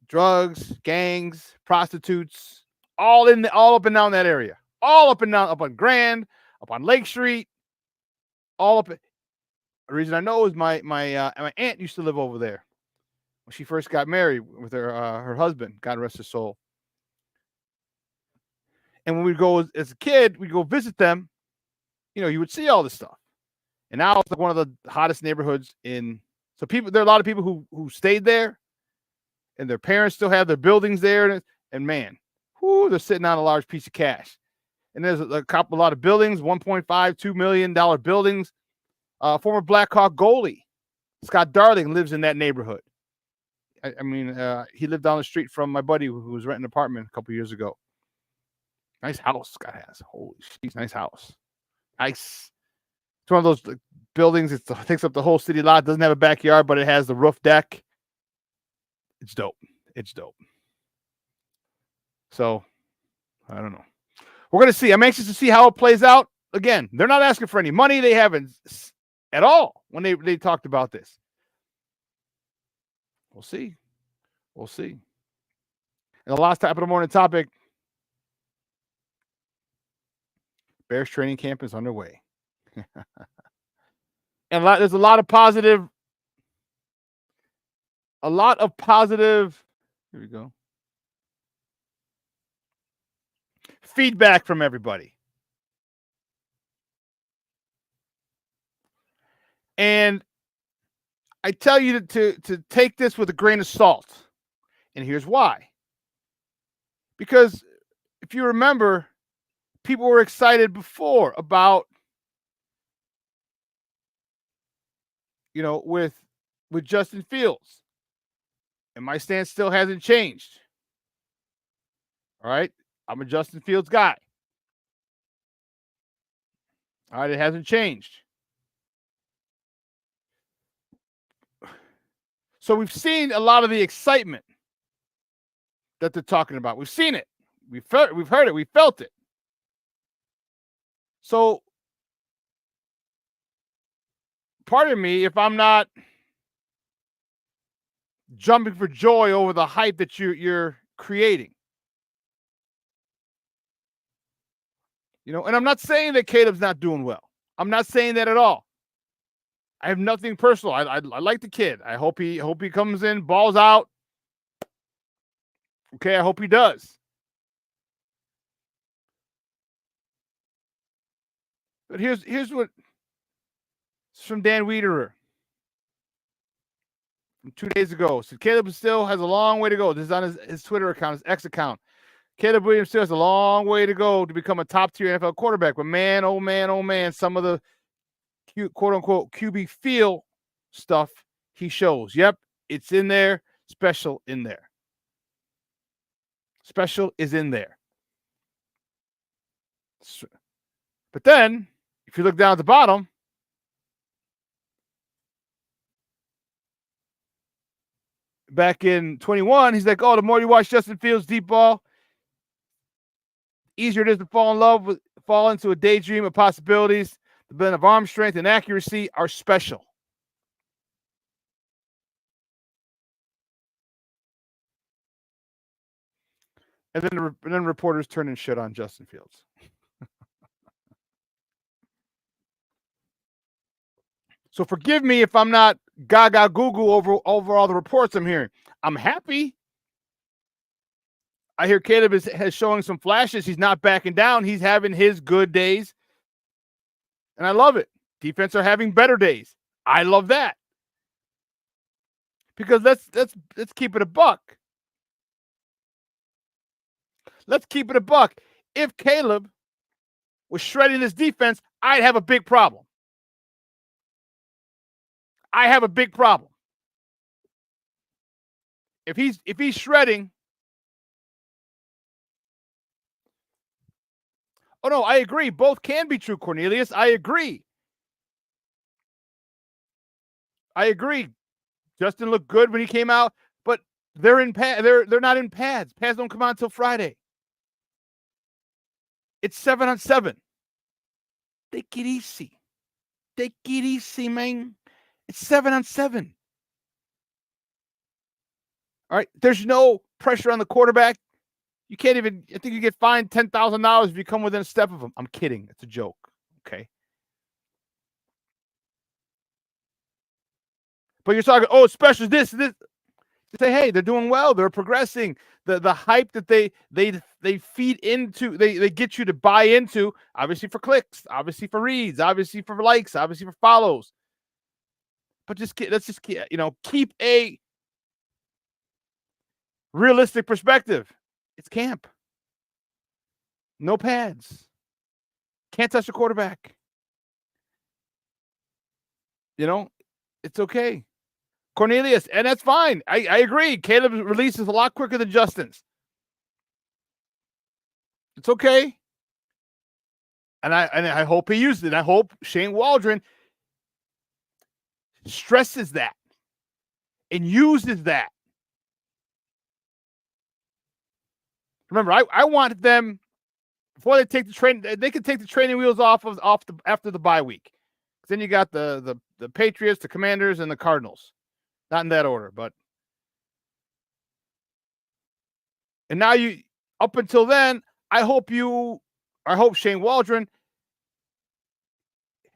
Drugs, gangs, prostitutes, all up and down that area. All up and down, up on Grand, up on Lake Street, all up. The reason I know is my aunt used to live over there when she first got married with her husband, God rest his soul. And when we go as a kid, we go visit them, you would see all this stuff. And now it's like one of the hottest neighborhoods there are a lot of people who stayed there, and their parents still have their buildings there. And man, they're sitting on a large piece of cash. And there's a lot of buildings, $1.5, $2 million buildings. Former Blackhawk goalie Scott Darling lives in that neighborhood. I mean, he lived down the street from my buddy who was renting an apartment a couple years ago. Nice house Scott has. Holy shit, nice house. Nice. It's one of those buildings. It takes up the whole city lot. Doesn't have a backyard, but it has the roof deck. It's dope. It's dope. So, I don't know. We're going to see. I'm anxious to see how it plays out. Again, they're not asking for any money. They haven't at all when they talked about this. We'll see. We'll see. And the last top of the morning topic, Bears training camp is underway. And there's a lot of positive. Here we go. Feedback from everybody. And I tell you to take this with a grain of salt. And here's why. Because if you remember, people were excited before about, with Justin Fields. And my stance still hasn't changed. All right? I'm a Justin Fields guy. All right? It hasn't changed. So we've seen a lot of the excitement that they're talking about. We've seen it. We've heard it. We felt it. So pardon me if I'm not jumping for joy over the hype that you're creating. And I'm not saying that Caleb's not doing well. I'm not saying that at all. I have nothing personal. I like the kid. I hope he comes in, balls out. Okay, I hope he does. But here's what it's from Dan Wiederer from 2 days ago. So Caleb still has a long way to go. This is on his Twitter account, his X account. Caleb Williams still has a long way to go to become a top-tier NFL quarterback. But man, oh man, some of the quote-unquote QB feel stuff he shows. Yep, it's in there. Special in there. Special is in there. But then, if you look down at the bottom, back in 21, he's like, the more you watch Justin Fields deep ball, easier it is to fall into a daydream of possibilities. The blend of arm strength and accuracy are special. And then reporters turn and shit on Justin Fields. So forgive me if I'm not gaga goo goo over all the reports I'm hearing. I'm happy. I hear Caleb has showing some flashes. He's not backing down. He's having his good days. And I love it. Defense are having better days. I love that. Because let's keep it a buck. Let's keep it a buck. if Caleb was shredding this defense, I'd have a big problem. I have a big problem. If he's shredding. Oh no, I agree. Both can be true, Cornelius. I agree. Justin looked good when he came out, but they're not in pads. Pads don't come out until Friday. It's 7-on-7. Take it easy. Take it easy, man. It's 7-on-7. All right. There's no pressure on the quarterback. You can't even, I think you get fined $10,000 if you come within a step of him. I'm kidding. It's a joke. Okay. But you're talking, oh, special this. You say, hey, they're doing well. They're progressing. The hype that they feed into, they get you to buy into, obviously for clicks, obviously for reads, obviously for likes, obviously for follows. But let's keep a realistic perspective. It's camp. No pads. Can't touch the quarterback. It's okay. Cornelius, and that's fine. I agree. Caleb's release is a lot quicker than Justin's. It's okay. And I hope he used it. I hope Shane Waldron stresses that and uses that. Remember, I want them before they take the train. They can take the training wheels off after the bye week. Then you got the Patriots, the Commanders, and the Cardinals. Not in that order, but and now up until then, I hope Shane Waldron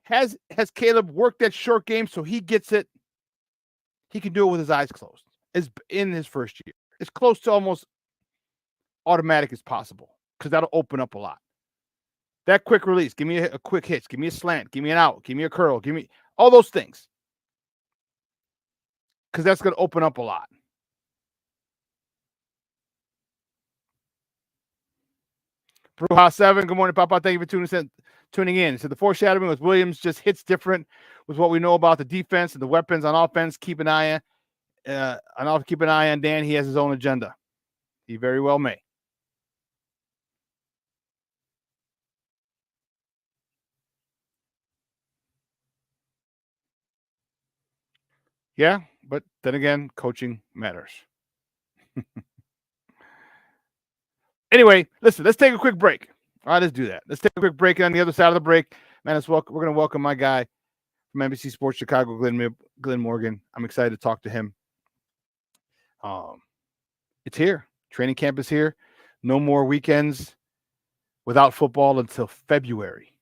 has Caleb work that short game so he gets it. He can do it with his eyes closed. Is in his first year. As close to almost automatic as possible because that'll open up a lot. That quick release, give me a quick hitch, give me a slant, give me an out, give me a curl, give me all those things. Because that's going to open up a lot. Bruja 7, good morning, Papa. Thank you for tuning in. So the foreshadowing with Williams just hits different with what we know about the defense and the weapons on offense. Keep an eye on Dan. He has his own agenda. He very well may. Yeah, but then again, coaching matters. Anyway, listen, let's take a quick break. All right, let's do that. Let's take a quick break. And on the other side of the break, man, we're going to welcome my guy from NBC Sports Chicago, Glenn Morgan. I'm excited to talk to him. It's here. Training camp is here. No more weekends without football until February.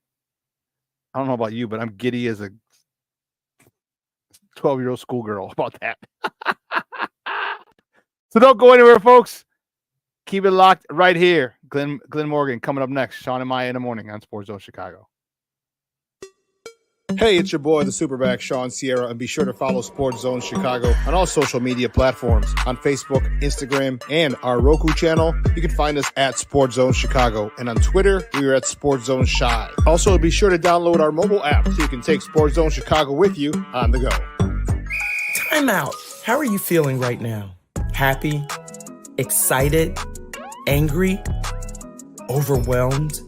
I don't know about you, but I'm giddy as a 12-year-old schoolgirl about that. So don't go anywhere, folks. Keep it locked right here. Glenn Morgan coming up next. Shawn and Maya in the morning on Sports Zone Chicago. Hey, it's your boy, the SuperBack, Shawn Sierra, and be sure to follow Sports Zone Chicago on all social media platforms, on Facebook, Instagram, and our Roku channel. You can find us at Sports Zone Chicago, and on Twitter, we are at Sports Zone Shy. Also, be sure to download our mobile app so you can take Sports Zone Chicago with you on the go. Time out. How are you feeling right now? Happy? Excited? Angry? Overwhelmed?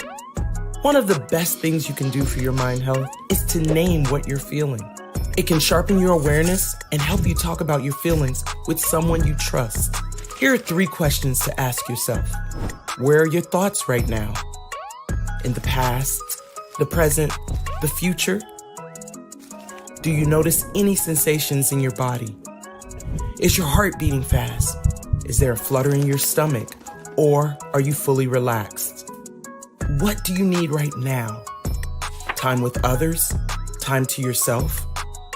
One of the best things you can do for your mind health is to name what you're feeling. It can sharpen your awareness and help you talk about your feelings with someone you trust. Here are 3 questions to ask yourself. Where are your thoughts right now? In the past, the present, the future? Do you notice any sensations in your body? Is your heart beating fast? Is there a flutter in your stomach? Or are you fully relaxed? What do you need right now? Time with others? Time to yourself?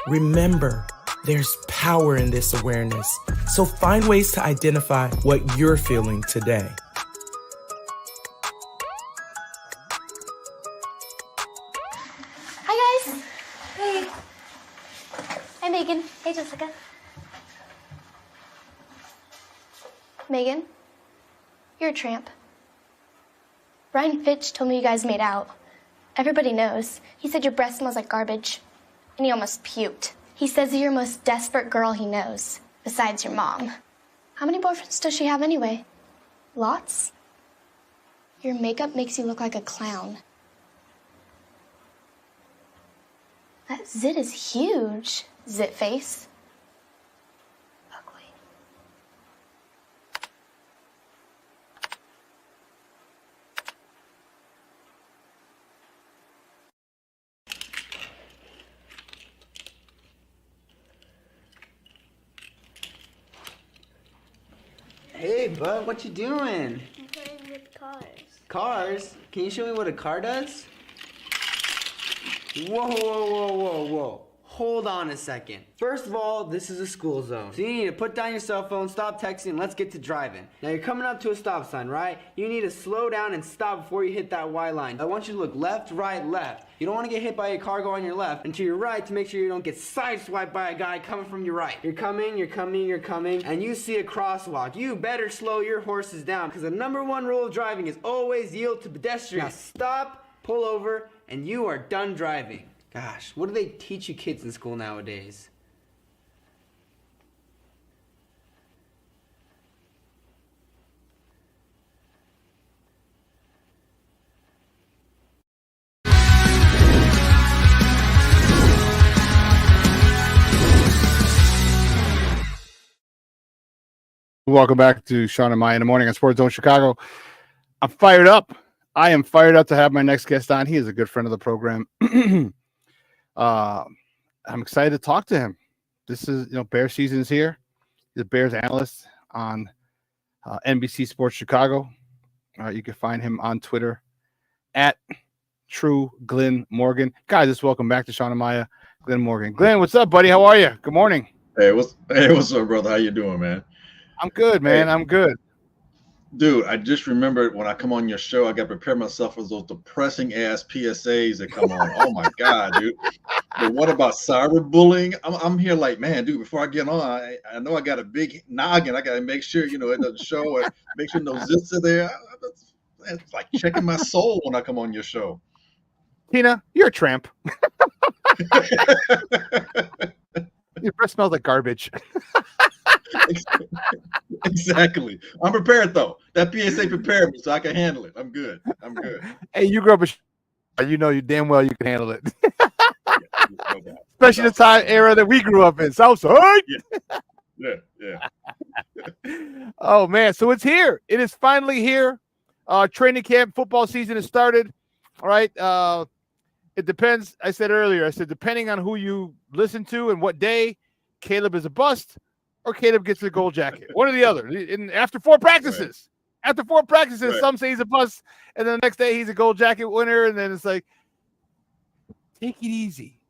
Remember, there's power in this awareness. So find ways to identify what you're feeling today. Hi, guys. Hey. Hi, Megan. Hey, Jessica. Megan, you're a tramp. Ryan Fitch told me you guys made out. Everybody knows. He said your breath smells like garbage. And he almost puked. He says you're the most desperate girl he knows, besides your mom. How many boyfriends does she have anyway? Lots? Your makeup makes you look like a clown. That zit is huge, zit face. Ugly. Hey, bud, what you doing? I'm playing with cars. Cars? Can you show me what a car does? Whoa, whoa, whoa, whoa, whoa. Hold on a second. First of all, this is a school zone. So you need to put down your cell phone, stop texting, and let's get to driving. Now you're coming up to a stop sign, right? You need to slow down and stop before you hit that Y line. I want you to look left, right, left. You don't want to get hit by a car going on your left and to your right to make sure you don't get sideswiped by a guy coming from your right. You're coming, and you see a crosswalk. You better slow your horses down because the #1 rule of driving is always yield to pedestrians. Now stop, pull over, and you are done driving. Gosh, what do they teach you kids in school nowadays? Welcome back to Shawn and Maya in the morning on Sports Zone Chicago. I'm fired up. I am fired up to have my next guest on. He is a good friend of the program. I'm excited to talk to him. This is, Bear season is here. He's a Bears analyst on NBC Sports Chicago. You can find him on Twitter at True Glenn Morgan. Guys, just welcome back to Shawn and Maya, Glenn Morgan. Glenn, what's up, buddy? How are you? Good morning. Hey, what's up, brother? How you doing, man? I'm good, man. Hey. I'm good. Dude, I just remembered when I come on your show, I got to prepare myself for those depressing ass PSAs that come on. Oh my God, dude. But what about cyberbullying? I'm here like, man, dude, before I get on, I know I got a big noggin. I got to make sure, it doesn't show and make sure no zits are there. It's like checking my soul when I come on your show. Tina, you're a tramp. Your breath smells like garbage. Exactly. I'm prepared though. That PSA prepared me so I can handle it. I'm good. Hey, you grew up you damn well you can handle it. Especially the time era that we grew up in. Southside. Yeah. Oh man, so it's here. It is finally here. Training camp, football season has started. All right. It depends. I said earlier, depending on who you listen to and what day, Caleb is a bust. Or Caleb gets the gold jacket. One or the other. After 4 practices. Right. After 4 practices, right. Some say he's a bust, and then the next day he's a gold jacket winner, and then it's like, take it easy.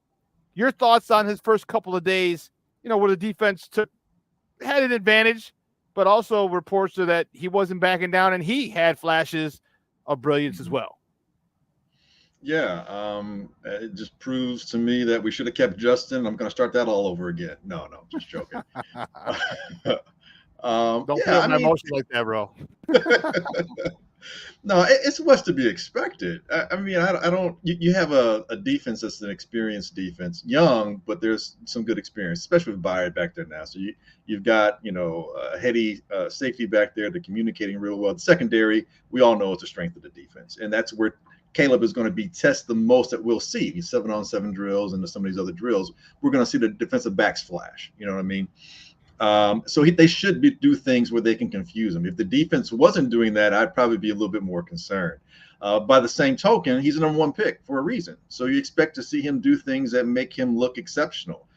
Your thoughts on his first couple of days, where the defense had an advantage, but also reports are that he wasn't backing down, and he had flashes of brilliance as well. Yeah, it just proves to me that we should have kept Justin. I'm going to start that all over again. No, just joking. Don't feel my emotions like that, bro. No, it's what's to be expected. I don't. You have a defense that's an experienced defense, young, but there's some good experience, especially with Byard back there now. So you've got a heady safety back there. They're communicating real well. The secondary, we all know it's a strength of the defense, and that's where Caleb is going to be tested the most that we'll see. These 7-on-7 drills and some of these other drills, we're going to see the defensive backs flash. You know what I mean? So they should do things where they can confuse him. If the defense wasn't doing that, I'd probably be a little bit more concerned. By the same token, he's a #1 pick for a reason. So you expect to see him do things that make him look exceptional.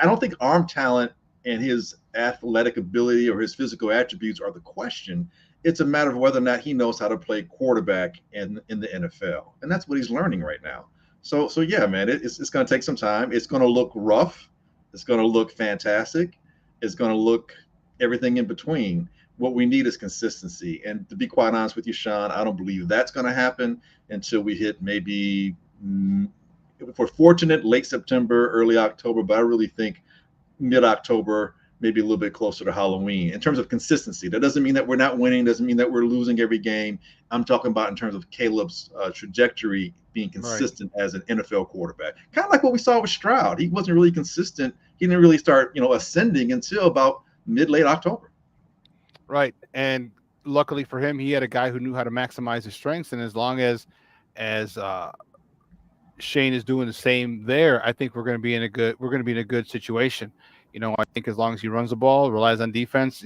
I don't think arm talent and his athletic ability or his physical attributes are the question. It's a matter of whether or not he knows how to play quarterback in the NFL. And that's what he's learning right now. So yeah, man, it's going to take some time. It's going to look rough. It's going to look fantastic. It's going to look everything in between. What we need is consistency. And to be quite honest with you, Shawn, I don't believe that's going to happen until we hit maybe, if we're fortunate, late September, early October. But I really think mid-October, maybe a little bit closer to Halloween in terms of consistency. That doesn't mean that we're not winning, doesn't mean that we're losing every game. I'm talking about in terms of Caleb's trajectory being consistent as an NFL quarterback. Kind of like what we saw with Stroud. He wasn't really consistent. He didn't really start, ascending until about late October. Right. And luckily for him, he had a guy who knew how to maximize his strengths. And as long as Shane is doing the same there, I think we're going to be in a good situation. I think as long as he runs the ball, relies on defense.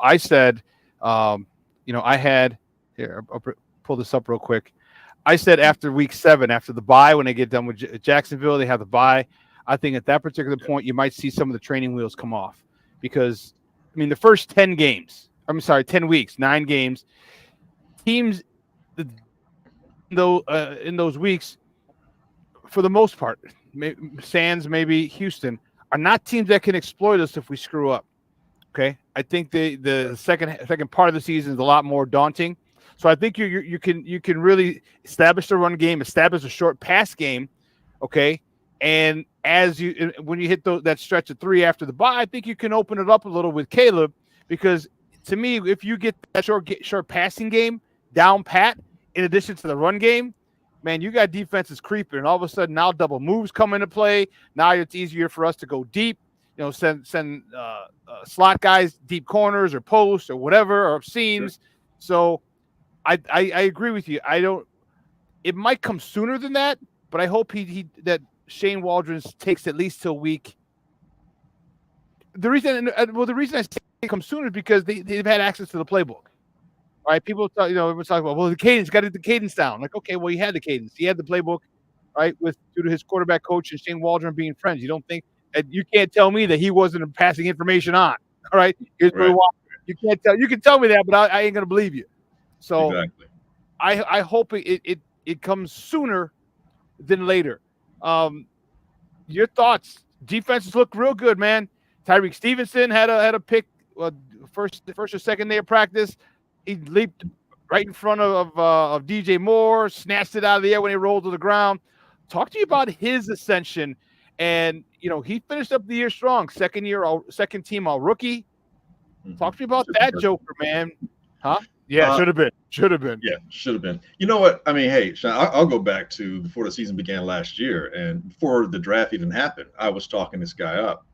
I said, I had here. I'll pull this up real quick. I said after week 7, after the bye, when they get done with Jacksonville, they have the bye. I think at that particular point, you might see some of the training wheels come off because, the first 10 weeks, 9 games, teams, though, in those weeks, for the most part, Sands, maybe Houston, are not teams that can exploit us if we screw up. Okay, I think the second part of the season is a lot more daunting. So I think you can really establish the run game, establish a short pass game, okay. And when you hit that stretch of 3 after the bye, I think you can open it up a little with Caleb because to me, if you get that short passing game down pat, in addition to the run game, man, you got defenses creeping, and all of a sudden now double moves come into play. Now it's easier for us to go deep. Send slot guys deep corners or posts or whatever or seams. Sure. So I agree with you. It might come sooner than that, but I hope that Shane Waldron takes at least till week. The reason I say it comes sooner is because they've had access to the playbook. All right, people talk, everyone's talking about, the cadence, got to get the cadence down. Like, okay, well, he had the cadence. He had the playbook, right, due to his quarterback coach and Shane Waldron being friends. You don't think you can't tell me that he wasn't passing information on. All right, here's right. You can't tell. You can tell me that, but I ain't gonna believe you. So exactly. I hope it comes sooner than later. Your thoughts? Defenses look real good, man. Tyreek Stevenson had a pick first or second day of practice. He leaped right in front of DJ Moore, snatched it out of the air when he rolled to the ground. Talk to you about his ascension. And, he finished up the year strong. Second team all rookie. Talk to me about that joker, man. Huh? Yeah, should have been. Yeah, should have been. You know what? Hey, Shawn, I'll go back to before the season began last year. And before the draft even happened, I was talking this guy up.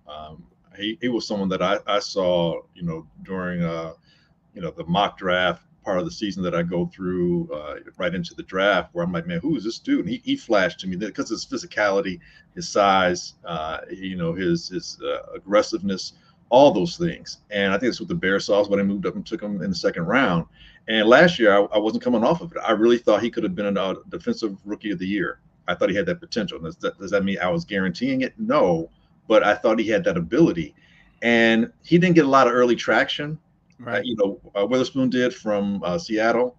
He was someone that I saw, during the mock draft part of the season that I go through right into the draft, where I'm like, man, who is this dude? And he flashed to me because of his physicality, his size, his aggressiveness, all those things. And I think that's what the Bears saw when they moved up and took him in the second round. And last year, I wasn't coming off of it. I really thought he could have been a defensive rookie of the year. I thought he had that potential. Does that mean I was guaranteeing it? No, but I thought he had that ability. And he didn't get a lot of early traction. Right. Witherspoon did from Seattle,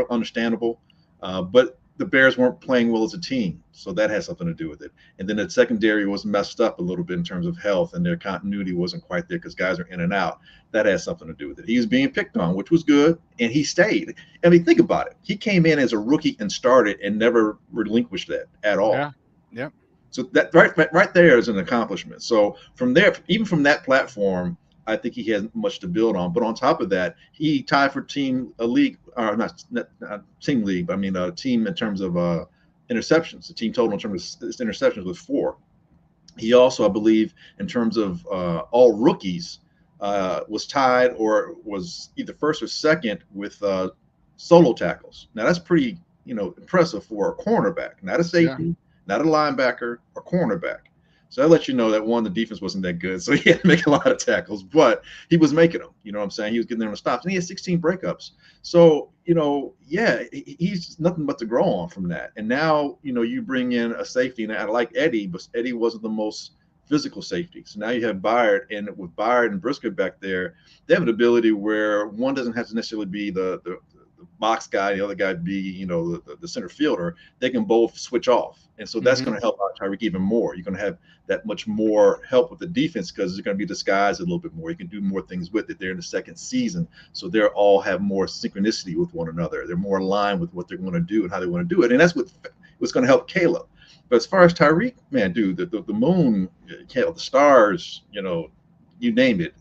understandable. But the Bears weren't playing well as a team. So that has something to do with it. And then the secondary was messed up a little bit in terms of health, and their continuity wasn't quite there because guys are in and out. That has something to do with it. He was being picked on, which was good, and he stayed. Think about it. He came in as a rookie and started and never relinquished that at all. Yeah. Yeah. So that right there is an accomplishment. So from there, even from that platform, I think he has much to build on. But on top of that, he tied for team in terms of interceptions. The team total in terms of interceptions was 4. He also, I believe, in terms of all rookies, was tied or was either first or second with solo tackles. Now that's pretty, impressive for a cornerback, not a safety, not a linebacker, or cornerback. So that lets you know that the defense wasn't that good. So he had to make a lot of tackles, but he was making them. You know what I'm saying? He was getting there on the stops, and he had 16 breakups. So, he's nothing but to grow on from that. And now, you bring in a safety, and I like Eddie, but Eddie wasn't the most physical safety. So now you have Byard, and with Byard and Brisket back there, they have an ability where one doesn't have to necessarily be the box guy, the other guy be, the center fielder. They can both switch off. And so that's going to help out Tyreek even more. You're going to have that much more help with the defense because they're going to be disguised a little bit more. You can do more things with it. They're in the second season. So they're all have more synchronicity with one another. They're more aligned with what they're going to do and how they want to do it. And that's what was going to help Caleb. But as far as Tyreek, man, dude, the moon, the stars, you name it,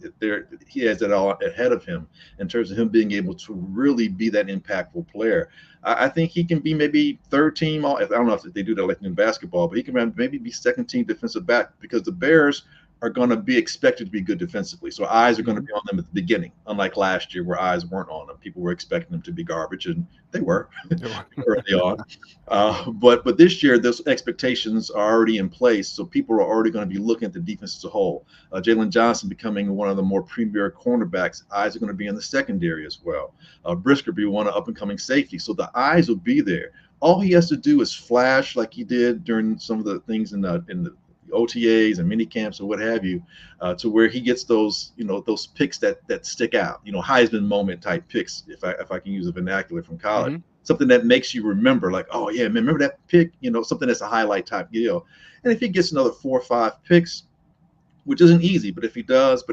he has it all ahead of him in terms of him being able to really be that impactful player. I think he can be maybe third team. I don't know if they do that like in basketball, but he can maybe be second team defensive back because the Bears are going to be expected to be good defensively. So eyes are going to be on them at the beginning, unlike last year where eyes weren't on them. People were expecting them to be garbage, and they were early on. But this year, those expectations are already in place, so people are already going to be looking at the defense as a whole. Jalen Johnson becoming one of the more premier cornerbacks. Eyes are going to be in the secondary as well. Brisker be one of up-and-coming safety, so the eyes will be there. All he has to do is flash like he did during some of the things in the OTAs and mini camps or what have you, to where he gets those picks that stick out, Heisman moment type picks, if I can use a vernacular from college, something that makes you remember, like, oh yeah, man, remember that pick, something that's a highlight type deal. And if he gets another 4 or 5 picks, which isn't easy, but if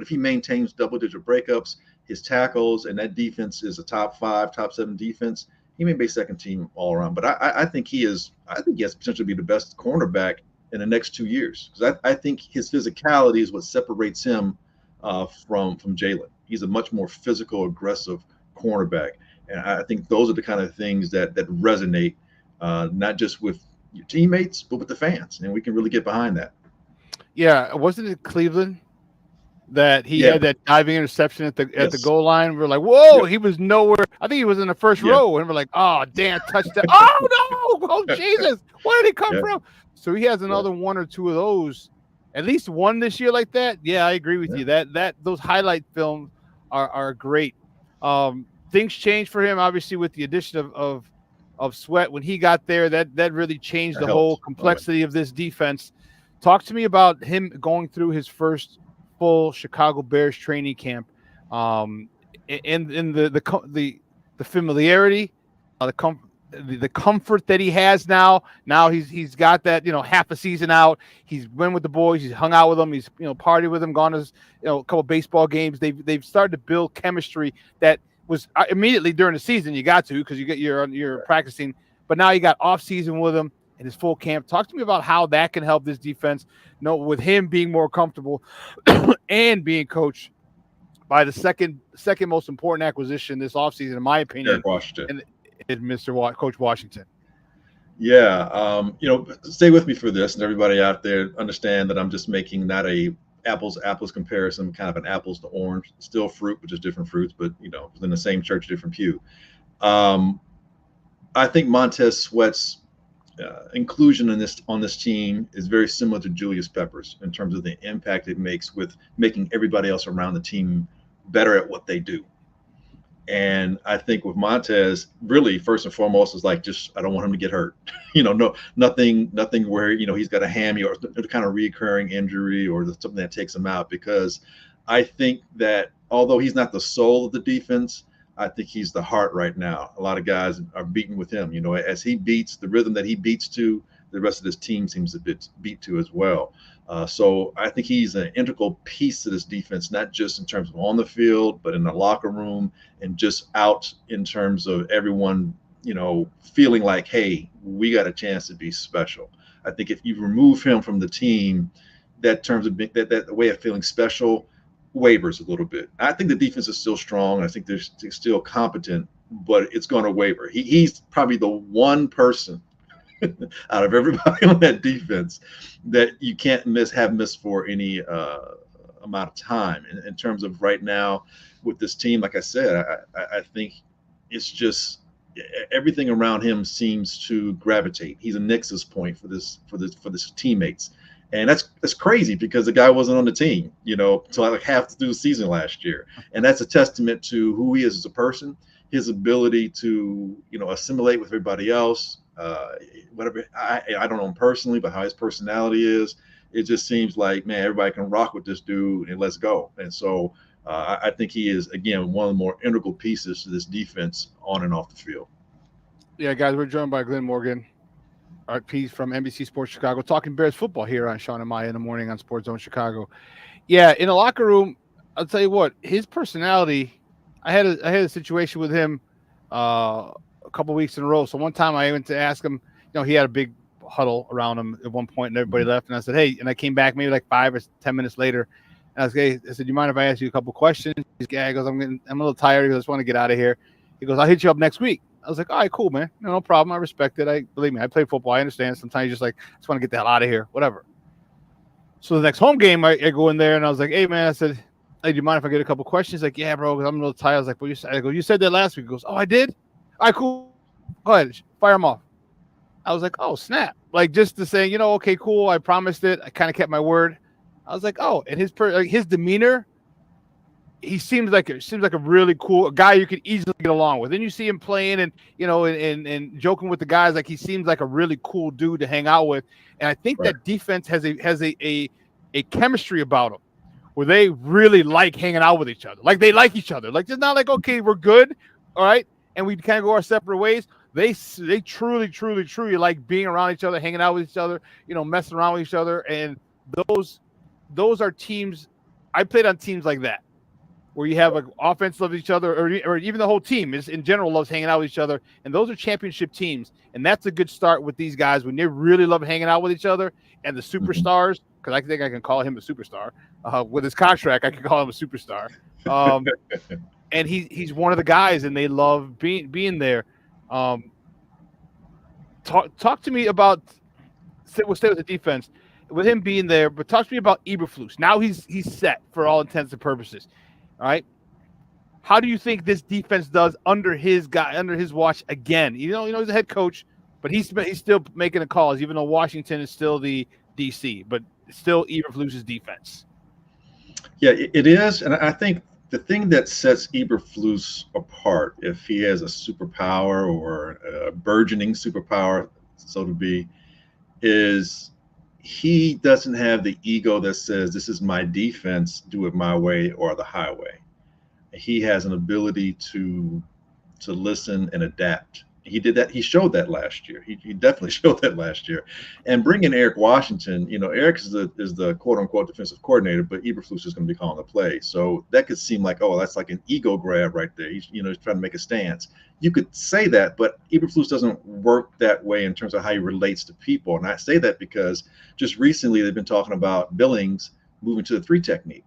he maintains double-digit breakups, his tackles, and that defense is a top 5, top 7 defense, he may be second team all around. But I think he has potential to be the best cornerback in the next 2 years, because I think his physicality is what separates him from Jalen. He's a much more physical, aggressive cornerback, and I think those are the kind of things that resonate not just with your teammates but with the fans, and we can really get behind that. Yeah, wasn't it Cleveland that he had that diving interception at the goal line? We're like, whoa, he was nowhere. I think he was in the first row, and we're like, oh damn, touchdown! Oh no, oh Jesus, where did he come from? So he has another 1 or 2 of those, at least one this year like that. Yeah, I agree with you. That those highlight films are great. Things changed for him, obviously, with the addition of Sweat when he got there. That really changed the whole complexity of this defense. Talk to me about him going through his first full Chicago Bears training camp, and the familiarity, the comfort that he has now. Now he's got that, half a season out. He's been with the boys. He's hung out with them. He's partied with them. Gone to a couple of baseball games. They've started to build chemistry that was immediately during the season. You got to, because you're practicing, but now you got off season with him in his full camp. Talk to me about how that can help this defense. With him being more comfortable and being coached by the second most important acquisition this offseason, in my opinion, Washington. And Coach Washington. Yeah, stay with me for this, and everybody out there understand that I'm just making not a apples to apples comparison, kind of an apples to orange, still fruit, but just different fruits, but within the same church, different pew. I think Montez Sweat's inclusion on this team is very similar to Julius Peppers in terms of the impact it makes with making everybody else around the team better at what they do. And I think with Montez, really first and foremost is like, just I don't want him to get hurt. Nothing where he's got a hammy or kind of recurring injury or something that takes him out, because I think that although he's not the soul of the defense, I think he's the heart right now. A lot of guys are beating with him. As he beats the rhythm that he beats to, the rest of this team seems to beat to as well. So I think he's an integral piece to this defense, not just in terms of on the field, but in the locker room and just out in terms of everyone, feeling like, hey, we got a chance to be special. I think if you remove him from the team, that way of feeling special wavers a little bit. I think the defense is still strong. I think they're still competent, but it's going to waver. He's probably the one person out of everybody on that defense that you can't have missed for any amount of time. In terms of right now with this team, like I said, I think it's just everything around him seems to gravitate. He's a nexus point for this teammates. And that's crazy because the guy wasn't on the team, until like half through the season last year. And that's a testament to who he is as a person, his ability to, assimilate with everybody else. Whatever, I don't know him personally, but how his personality is, it just seems like, man, everybody can rock with this dude and let's go. And so I think he is, again, one of the more integral pieces to this defense on and off the field. Yeah, guys, we're joined by Glenn Morgan, our piece from NBC Sports Chicago, talking Bears football here on Shawn and Maya in the morning on Sports Zone Chicago. Yeah, in the locker room, I'll tell you what, his personality, I had a situation with him a couple weeks in a row. So one time I went to ask him, he had a big huddle around him at one point, and everybody left. And I said, hey, and I came back maybe like 5 or 10 minutes later. And I was like, hey, I said, do you mind if I ask you a couple questions? He goes, I'm a little tired. He goes, I just want to get out of here. He goes, I'll hit you up next week. I was like, all right, cool, man. No problem. I respect it. Believe me, I play football. I understand. Sometimes you just like, I just want to get the hell out of here, whatever. So the next home game, I go in there and I was like, hey, man, I said, hey, do you mind if I get a couple questions? He's like, yeah, bro, I'm a little tired. I was like, well, you said that last week. He goes, oh, I did? All right, cool. Go ahead. Fire him off. I was like, oh, snap. Like, just to say, okay, cool. I promised it. I kind of kept my word. I was like, oh, and his demeanor, he seems like a really cool guy you could easily get along with. And you see him playing and, and joking with the guys. Like, he seems like a really cool dude to hang out with. And I think that defense has a chemistry about them where they really like hanging out with each other. Like, they like each other. Like, it's not like, okay, we're good. All right. And we kind of go our separate ways. They truly, truly, truly like being around each other, hanging out with each other, messing around with each other. And those are teams. I played on teams like that, where you have like offense loves each other, or even the whole team is in general loves hanging out with each other. And those are championship teams. And that's a good start with these guys when they really love hanging out with each other. And the superstars, because I think I can call him a superstar. With his contract, I can call him a superstar. And he's one of the guys, and they love being there. Talk to me about, we'll stay with the defense with him being there, but talk to me about Eberflus. Now he's set for all intents and purposes. All right. How do you think this defense does under his watch again? He's a head coach, but he's still making the calls, even though Washington is still the DC, but it's still Eberflus's defense. Yeah, it is. And I think the thing that sets Eberflus apart, if he has a superpower or a burgeoning superpower, so to be, is he doesn't have the ego that says, this is my defense, do it my way or the highway. He has an ability to listen and adapt. He did that. He showed that last year. He definitely showed that last year. And bringing Eric Washington, Eric is the quote unquote defensive coordinator, but Eberflus is going to be calling the play. So that could seem like, oh, that's like an ego grab right there. He's trying to make a stance. You could say that, but Eberflus doesn't work that way in terms of how he relates to people. And I say that because just recently they've been talking about Billings moving to the 3 technique.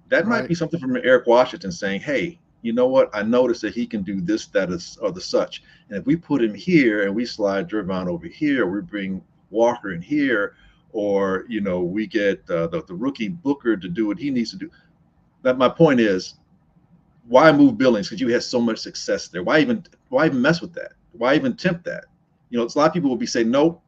That might be something from Eric Washington saying, hey, you know what? I noticed that he can do this, that, or the such. And if we put him here and we slide Gervon over here, we bring Walker in here, or, we get the rookie Booker to do what he needs to do. That my point is, why move Billings? Because you had so much success there. Why even mess with that? Why even tempt that? It's a lot of people will be saying, nope,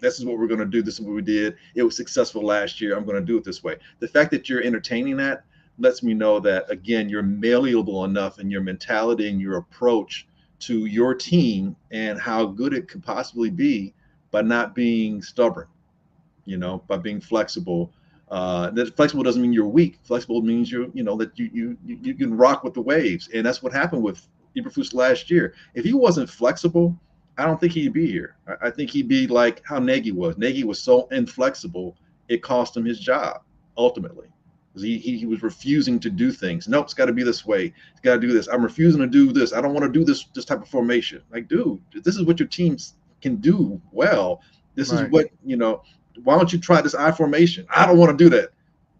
this is what we're going to do. This is what we did. It was successful last year. I'm going to do it this way. The fact that you're entertaining that lets me know that, again, you're malleable enough in your mentality and your approach to your team and how good it could possibly be by not being stubborn, by being flexible. That flexible doesn't mean you're weak. Flexible means that you can rock with the waves. And that's what happened with Eberflus last year. If he wasn't flexible, I don't think he'd be here. I think he'd be like how Nagy was. Nagy was so inflexible, it cost him his job ultimately. He was refusing to do things. Nope, it's got to be this way. It's got to do this. I'm refusing to do this. I don't want to do this type of formation. Like, dude, this is what your teams can do well. This is what, why don't you try this I formation? I don't want to do that.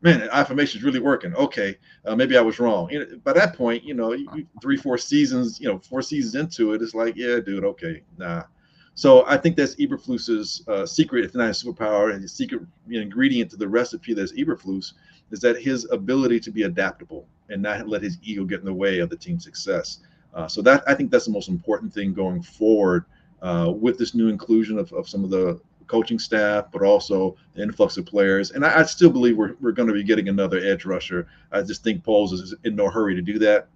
Man, I formation is really working. Okay, maybe I was wrong. By that point, 4 seasons into it, it's like, yeah, dude, okay, nah. So I think that's Eberflus's secret, if not a superpower, and the secret ingredient to the recipe that's Eberflus, is that his ability to be adaptable and not let his ego get in the way of the team's success. So that I think that's the most important thing going forward with this new inclusion of some of the coaching staff, but also the influx of players. And I still believe we're going to be getting another edge rusher. I just think Poles is in no hurry to do that.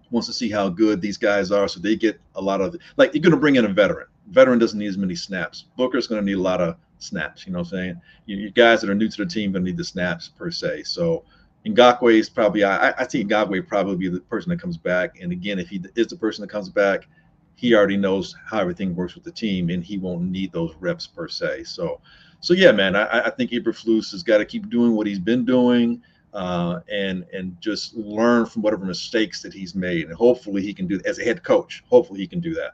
Wants to see how good these guys are, so they get a lot of, like, you're going to bring in a veteran. Veteran doesn't need as many snaps. Booker's going to need a lot of snaps. You know what I'm saying? You guys that are new to the team going to need the snaps per se. So Ngakoue is probably, I think Ngakoue would probably be the person that comes back. And again, if he is the person that comes back, he already knows how everything works with the team, and he won't need those reps per se. So yeah, man, I think Eberflus has got to keep doing what he's been doing. And just learn from whatever mistakes that he's made, and hopefully he can do as a head coach. Hopefully he can do that.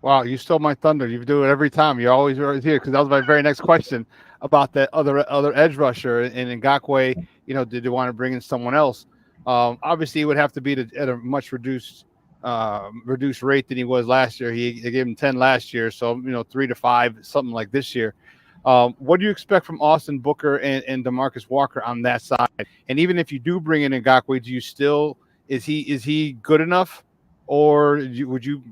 Wow, you stole my thunder. You do it every time. You're always right here because that was my very next question about that other edge rusher in Ngakoue. Did they want to bring in someone else? Obviously, it would have to be at a much reduced rate than he was last year. They gave him 10 last year, so 3 to 5, something like this year. What do you expect from Austin Booker and DeMarcus Walker on that side? And even if you do bring in Ngakoue, do you still is he good enough, or would you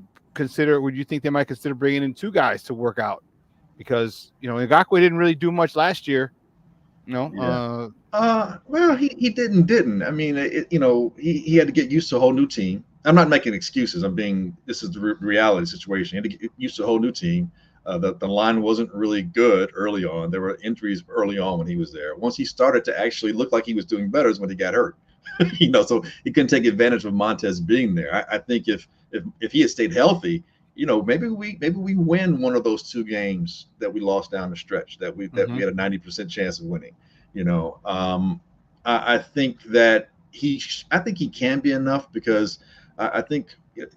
think they might consider bringing in 2 guys to work out? Because Ngakoue didn't really do much last year. Well, he didn't. I mean, he had to get used to a whole new team. I'm not making excuses. This is the reality situation. He had to get used to a whole new team. The line wasn't really good early on. There were injuries early on when he was there. Once he started to actually look like he was doing better is when he got hurt. So he couldn't take advantage of Montez being there. I think if he had stayed healthy, maybe we win one of those 2 games that we lost down the stretch that we had a 90% chance of winning. I think that he can be enough because I think if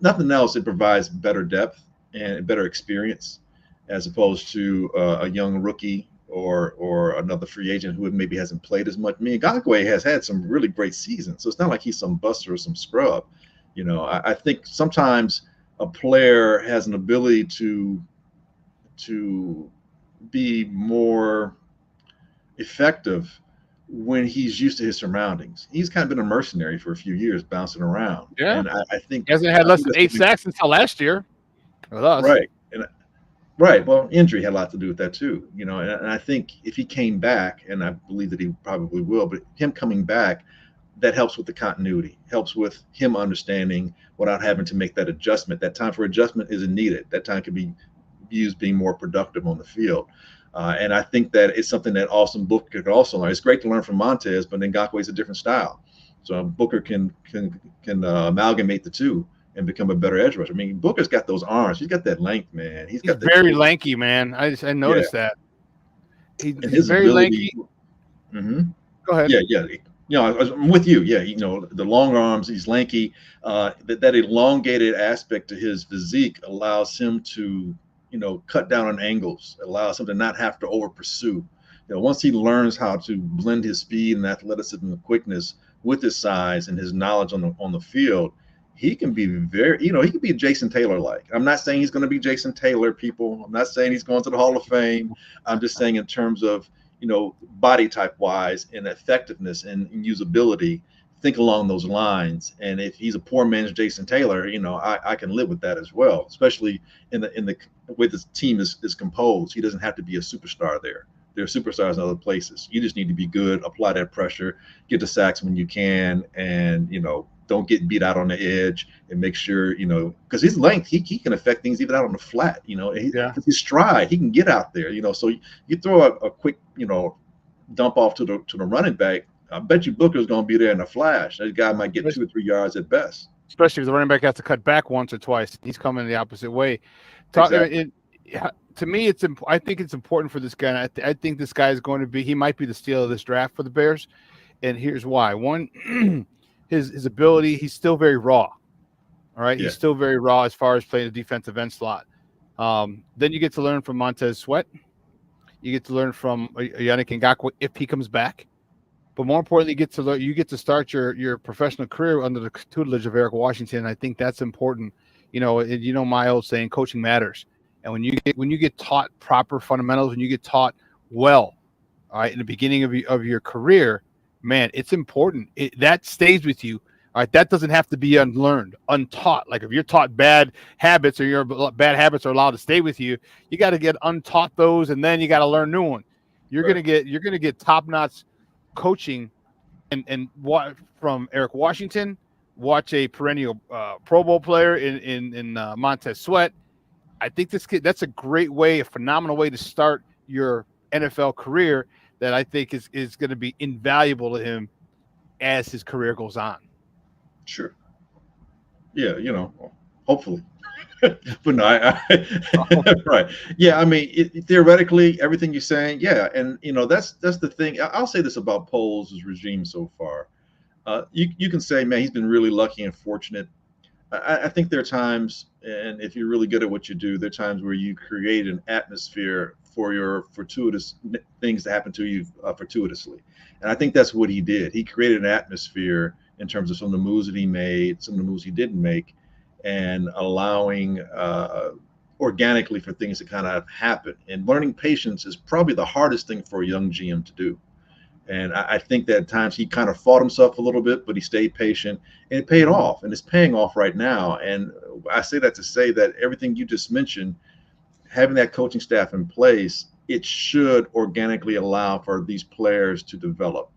nothing else, it provides better depth and better experience as opposed to a young rookie or another free agent who maybe hasn't played as much. I mean, Ngakoue has had some really great seasons, so it's not like he's some buster or some scrub. I think sometimes a player has an ability to be more effective when he's used to his surroundings. He's kind of been a mercenary for a few years, bouncing around. Yeah, and I think he hasn't had less than 8 sacks until last year with us. Right. Right. Well, injury had a lot to do with that too, and I think if he came back, and I believe that he probably will, but him coming back, that helps with the continuity, helps with him understanding without having to make that adjustment. That time for adjustment isn't needed. That time can be used being more productive on the field. And I think that it's something that Austin Booker could also learn. It's great to learn from Montez, but then Ngakoue is a different style. So Booker can amalgamate the 2 and become a better edge rusher. I mean, Booker's got those arms. He's got that length, man. He's got very lanky, man. I noticed that. He's very lanky. Mm-hmm. Go ahead. Yeah. I'm with you. Yeah, the long arms. He's lanky. That elongated aspect to his physique allows him to, cut down on angles. It allows him to not have to over pursue. Once he learns how to blend his speed and athleticism and quickness with his size and his knowledge on the field, he can be he can be Jason Taylor-like. I'm not saying he's going to be Jason Taylor, people. I'm not saying he's going to the Hall of Fame. I'm just saying in terms of, body type wise and effectiveness and usability, think along those lines. And if he's a poor man's Jason Taylor, I can live with that as well, especially in the way this team is composed. He doesn't have to be a superstar there. There are superstars in other places. You just need to be good, apply that pressure, get the sacks when you can, and don't get beat out on the edge, and make sure because his length, he can affect things even out on the flat. His stride, he can get out there. So you throw a quick dump off to the running back. I bet you Booker's going to be there in a flash. That guy might get 2 or 3 yards at best. Especially if the running back has to cut back once or twice. He's coming the opposite way. Exactly. To me, I think it's important for this guy. I think this guy is going to be. He might be the steal of this draft for the Bears, and here's why. One, his ability. He's still very raw. All right, He's still very raw as far as playing the defensive end slot. Then you get to learn from Montez Sweat. You get to learn from Yannick Ngakoue if he comes back. But more importantly, you get to start your professional career under the tutelage of Eric Washington. I think that's important. My old saying, coaching matters. And when you get taught proper fundamentals, when you get taught well, all right, in the beginning of your career, man, it's important. That stays with you. All right, that doesn't have to be unlearned, untaught. Like if you're taught bad habits or your bad habits are allowed to stay with you, you got to get untaught those, and then you got to learn new ones. You're gonna get top-notch coaching and what from Eric Washington. Watch a perennial Pro Bowl player in Montez Sweat. I think this kid, that's a great way, a phenomenal way to start your NFL career that I think is going to be invaluable to him as his career goes on. Sure. Yeah, hopefully. But no, right. Yeah, I mean, theoretically, everything you're saying, yeah, and that's the thing. I'll say this about Poles' regime so far. You can say, man, he's been really lucky and fortunate. I think there are times, and if you're really good at what you do, there are times where you create an atmosphere for your fortuitous things to happen to you fortuitously. And I think that's what he did. He created an atmosphere in terms of some of the moves that he made, some of the moves he didn't make, and allowing organically for things to kind of happen. And learning patience is probably the hardest thing for a young GM to do. And I think that at times he kind of fought himself a little bit, but he stayed patient, and it paid off, and it's paying off right now. And I say that to say that everything you just mentioned, having that coaching staff in place, it should organically allow for these players to develop,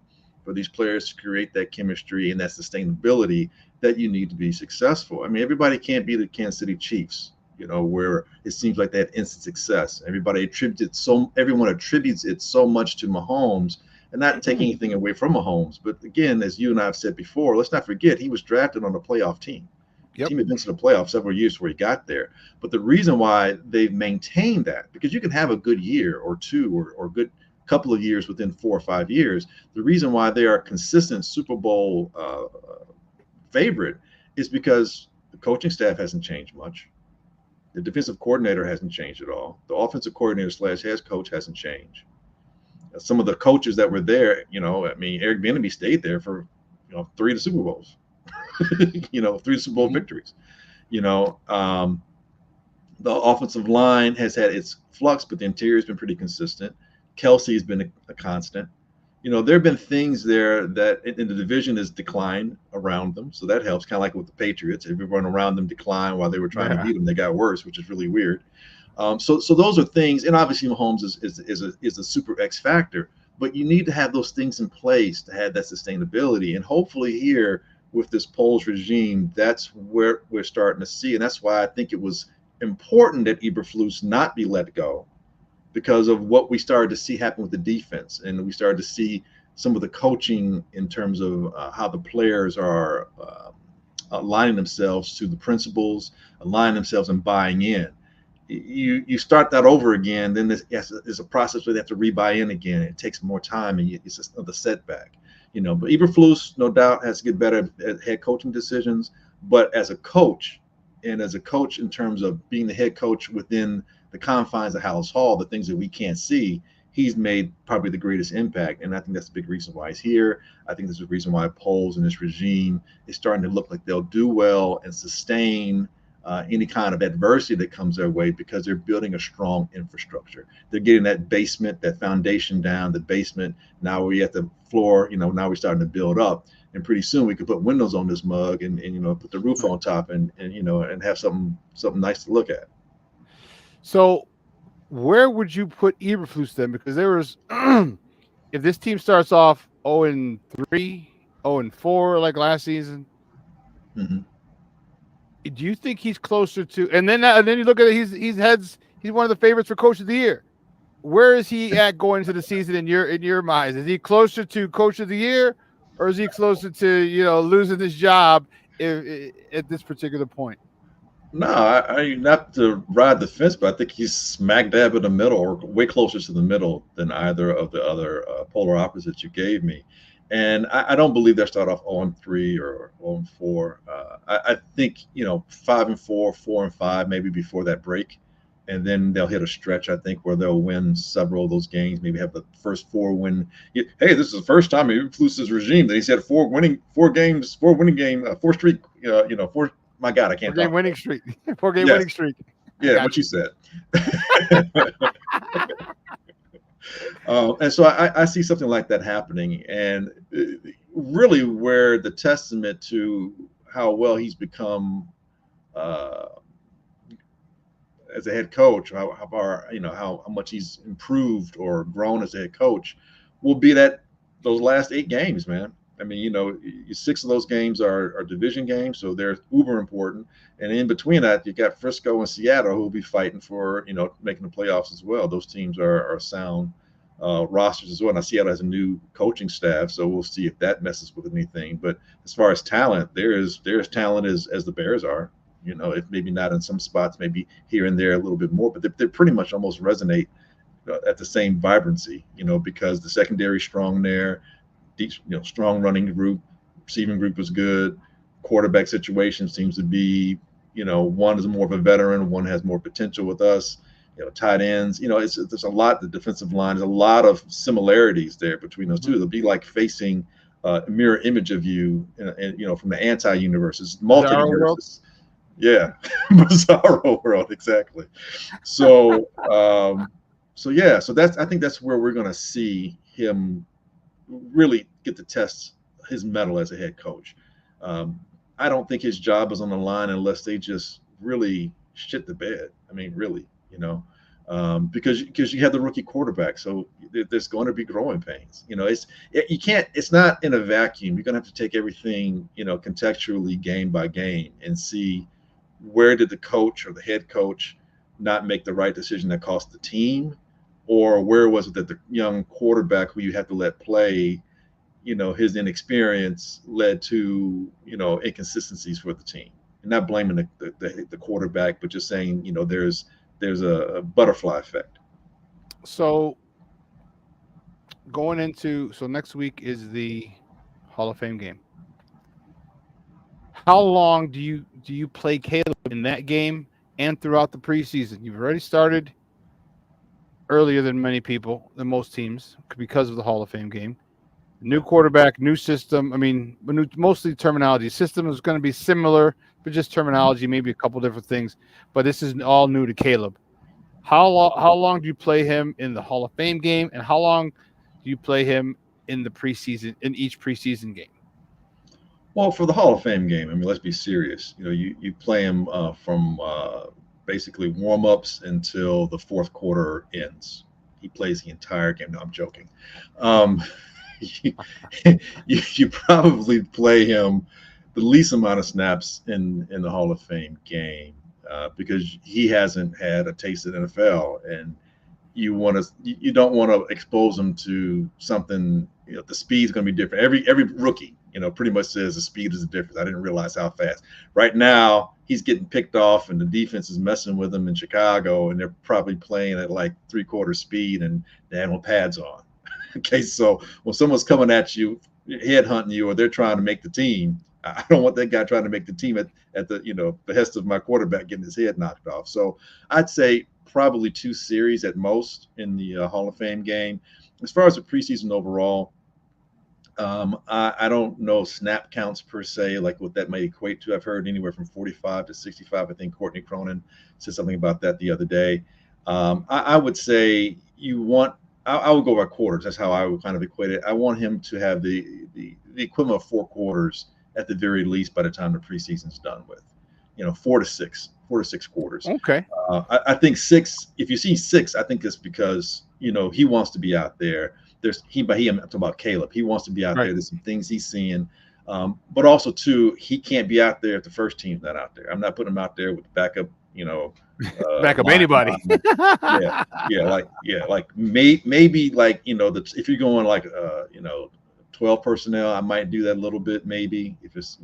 for these players to create that chemistry and that sustainability that you need to be successful. I mean, everybody can't be the Kansas City Chiefs, where it seems like they had instant success. Everyone attributes it so much to Mahomes, and not taking anything away from Mahomes. But again, as you and I have said before, let's not forget he was drafted on a playoff team. The team had been to the playoffs several years before he got there. But the reason why they've maintained that, because you can have a good year or two or good couple of years within 4 or 5 years. The reason why they are a consistent Super Bowl favorite is because the coaching staff hasn't changed much. The defensive coordinator hasn't changed at all. The offensive coordinator / head coach hasn't changed. Some of the coaches that were there, Eric Bieniemy stayed there for, 3 Super Bowls, 3 Super Bowl victories. The offensive line has had its flux, but the interior has been pretty consistent. Kelsey has been a constant. There have been things there that in the division has declined around them, so that helps. Kind of like with the Patriots, everyone around them declined while they were trying to beat them. They got worse, which is really weird. So those are things, and obviously Mahomes is a super X factor, but you need to have those things in place to have that sustainability. And hopefully here with this Poles regime, that's where we're starting to see. And that's why I think it was important that Eberflus not be let go, because of what we started to see happen with the defense. And we started to see some of the coaching in terms of how the players are aligning themselves to the principles, aligning themselves and buying in. You start that over again, then there's a process where they have to rebuy in again. It takes more time, and it's just another setback. But Eberflus, no doubt, has to get better at head coaching decisions. But as a coach, and as a coach in terms of being the head coach within the confines of Hallis Hall, the things that we can't see, he's made probably the greatest impact. And I think that's a big reason why he's here. I think there's a reason why Poles and this regime is starting to look like they'll do well and sustain any kind of adversity that comes their way, because they're building a strong infrastructure. They're getting that basement, that foundation down, the basement. Now we're at the floor, now we're starting to build up. And pretty soon we could put windows on this mug and put the roof on top and have something nice to look at. So where would you put Eberflus then? Because there was, if this team starts off 0-3, 0-4 like last season, do you think he's closer to? And then you look at it, he's one of the favorites for Coach of the Year. Where is he at going into the season in your minds? Is he closer to Coach of the Year, or is he closer to losing his job at this particular point? No, I not to ride the fence, but I think he's smack dab in the middle, or way closer to the middle than either of the other polar opposites you gave me. And I don't believe they'll start off 0-3 or 0-4. I think 5-4, 4-5, maybe before that break, and then they'll hit a stretch. I think where they'll win several of those games. Maybe have the first 4 win. Hey, this is the first time in Eberflus's regime that he's had 4 winning games, 4 streak. 4. My God, I can't talk. 4-game winning streak. 4-game winning streak. Yeah, what you said. And so I see something like that happening, and really where the testament to how well he's become as a head coach, how much he's improved or grown as a head coach, will be that those last 8 games, man. I mean, 6 of those games are division games, so they're uber important. And in between that, you got Frisco and Seattle, who will be fighting for, making the playoffs as well. Those teams are sound rosters as well. Now, Seattle has a new coaching staff, so we'll see if that messes with anything. But as far as talent, they're as talent as the Bears are. If maybe not in some spots, maybe here and there a little bit more, but they pretty much almost resonate at the same vibrancy, because the secondary is strong there. Strong running group, receiving group was good. quarterback situation seems to be, one is more of a veteran, one has more potential with us. Tight ends, there's a lot. The defensive line, there's a lot of similarities there between those two. It'll be like facing a mirror image of you, from the anti-universe. It's multi-universes. Yeah, bizarro world, exactly. So, I think that's where we're going to see him really get to test his mettle as a head coach. I don't think his job is on the line unless they just really shit the bed. I mean, really, because you have the rookie quarterback, so there's going to be growing pains. It's not in a vacuum. You're going to have to take everything, contextually, game by game, and see where did the coach or the head coach not make the right decision that cost the team, or where was it that the young quarterback who you have to let play, his inexperience led to, inconsistencies for the team. And not blaming the quarterback, but just saying, there's a butterfly effect. So next week is the Hall of Fame game. How long do you play Caleb in that game and throughout the preseason? You've already started earlier than most teams, because of the Hall of Fame game. New quarterback, new system. I mean, mostly terminology. System is going to be similar, but just terminology, maybe a couple different things. But this is all new to Caleb. How long do you play him in the Hall of Fame game, and how long do you play him in the preseason, in each preseason game? Well, for the Hall of Fame game, I mean, let's be serious. You play him from basically warm-ups until the fourth quarter ends. He plays the entire game. No, I'm joking. You probably play him the least amount of snaps in the Hall of Fame game because he hasn't had a taste of the NFL, and you don't want to expose him to something. The speed's going to be different. Every rookie, pretty much says the speed is the difference. I didn't realize how fast. Right now, he's getting picked off, and the defense is messing with him in Chicago, and they're probably playing at like 3/4 speed, and they have no pads on. Okay, so when someone's coming at you, headhunting you, or they're trying to make the team, I don't want that guy trying to make the team at the behest of my quarterback getting his head knocked off. So I'd say probably 2 series at most in the Hall of Fame game. As far as the preseason overall, I don't know snap counts per se, like what that may equate to. I've heard anywhere from 45 to 65. I think Courtney Cronin said something about that the other day. I would say I would go by quarters. That's how I would kind of equate it. I want him to have the equivalent of 4 quarters at the very least by the time the preseason's done with. 4 to 6 quarters. Okay. I think 6. If you see 6, I think it's because he wants to be out there. I'm talking about Caleb. He wants to be out there. There's some things he's seeing, but also too, he can't be out there if the first team's not out there. I'm not putting him out there with backup. Backup anybody. Maybe like if you're going like 12 personnel, I might do that a little bit, maybe if it's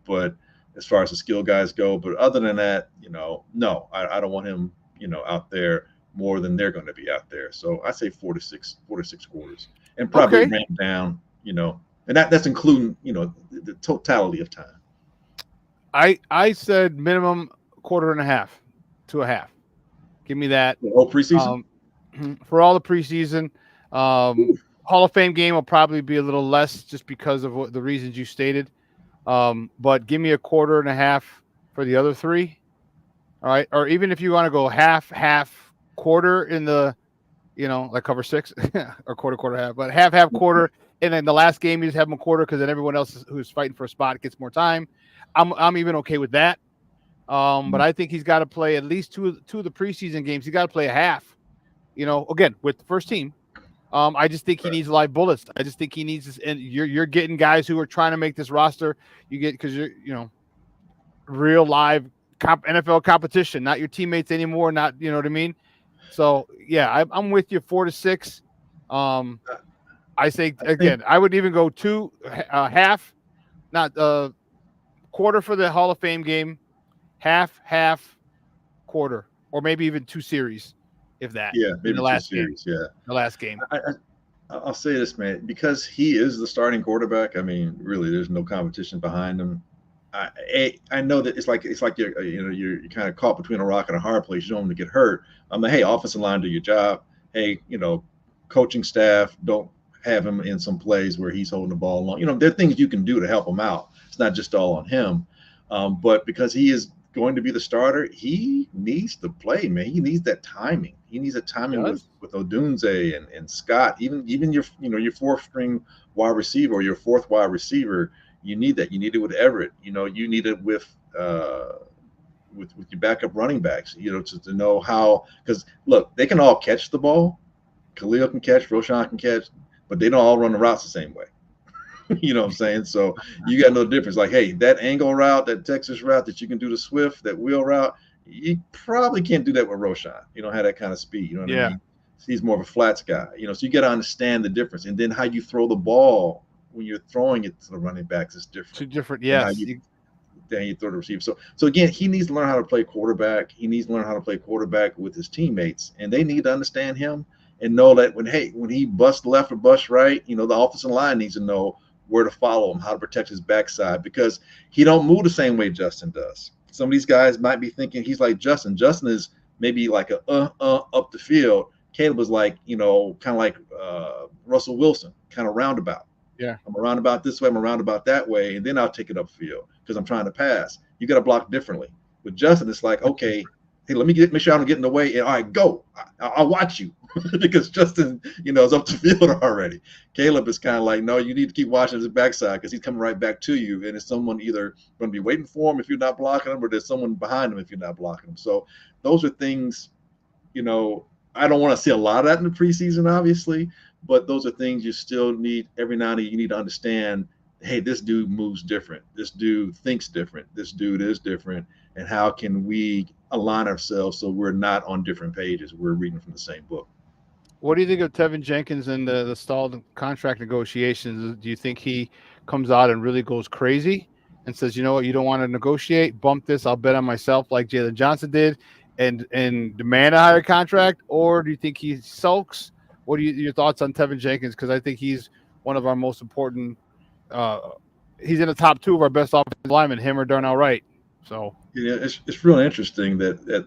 but as far as the skill guys go. But other than that, no, I don't want him out there more than they're going to be out there. So I say 4 to 6 quarters, and probably ramp down, and that's including the totality of time. I said minimum 1/4.5 to a half. Give me that. Oh, preseason? For all the preseason. Hall of Fame game will probably be a little less just because of the reasons you stated. But give me 1/4.5 for the other 3. All right. Or even if you want to go half, quarter in the, like cover 6 or quarter, half, but half, quarter. And then the last game, you just have them a quarter because then everyone else who's fighting for a spot gets more time. I'm even okay with that. But I think he's got to play at least two of the preseason games. He's got to play a half, again, with the first team. I just think he needs live bullets. I just think he needs this, and you're getting guys who are trying to make this roster. You get because you're real live NFL competition, not your teammates anymore. Not what I mean. So yeah, I'm with you 4 to 6. I say again, I would even go 2 half, not quarter for the Hall of Fame game, half quarter, or maybe even 2 series. If that, maybe the last 2 series, game. The last game. I'll say this, man, because he is the starting quarterback. I mean, really, there's no competition behind him. I know that it's like you're kind of caught between a rock and a hard place. You don't want to get hurt. I'm like, hey, offensive line, do your job. Hey, coaching staff, don't have him in some plays where he's holding the ball long. There are things you can do to help him out. It's not just all on him. But because he is going to be the starter, he needs to play, man. He needs that timing. He needs that timing with Odunze and Scott, even your fourth string wide receiver or your fourth wide receiver. You need that. You need it with Everett. You need it with your backup running backs. To know how, because look, they can all catch the ball. Khalil can catch, Roshan can catch, but they don't all run the routes the same way. You know what I'm saying? So you got no difference. Like, hey, that angle route, that Texas route that you can do to Swift, that wheel route, you probably can't do that with Roshan. You don't have that kind of speed. You know what I mean? He's more of a flats guy. So you got to understand the difference, and then how you throw the ball. When you're throwing it to the running backs, it's different. Two different, yes. Then you throw the receiver. So again, he needs to learn how to play quarterback. He needs to learn how to play quarterback with his teammates, and they need to understand him and know that when he busts left or busts right, the offensive line needs to know where to follow him, how to protect his backside, because he don't move the same way Justin does. Some of these guys might be thinking he's like Justin. Justin is maybe like a up the field. Caleb is like, kind of like Russell Wilson, kind of roundabout. Yeah, I'm a roundabout this way, I'm a roundabout that way, and then I'll take it upfield because I'm trying to pass. You got to block differently. With Justin, it's like, okay, hey, let me make sure I don't get in the way, and all right, go. I'll watch you because Justin, is up the field already. Caleb is kind of like, no, you need to keep watching his backside because he's coming right back to you, and it's someone either going to be waiting for him if you're not blocking him, or there's someone behind him if you're not blocking him. So those are things, I don't want to see a lot of that in the preseason, obviously. But those are things you still need every now and then. You need to understand, hey, this dude moves different. This dude thinks different. This dude is different. And how can we align ourselves so we're not on different pages? We're reading from the same book. What do you think of Tevinjenkins and the stalled contract negotiations? Do you think he comes out and really goes crazy and says, you know what, you don't want to negotiate? Bump this. I'll bet on myself like Jalen Johnson did and demand a higher contract? Or do you think he sulks? What are your thoughts on Tevinjenkins? Because I think he's one of our most important. He's in the top two of our best offensive linemen, him or Darnell Wright. So it's really interesting that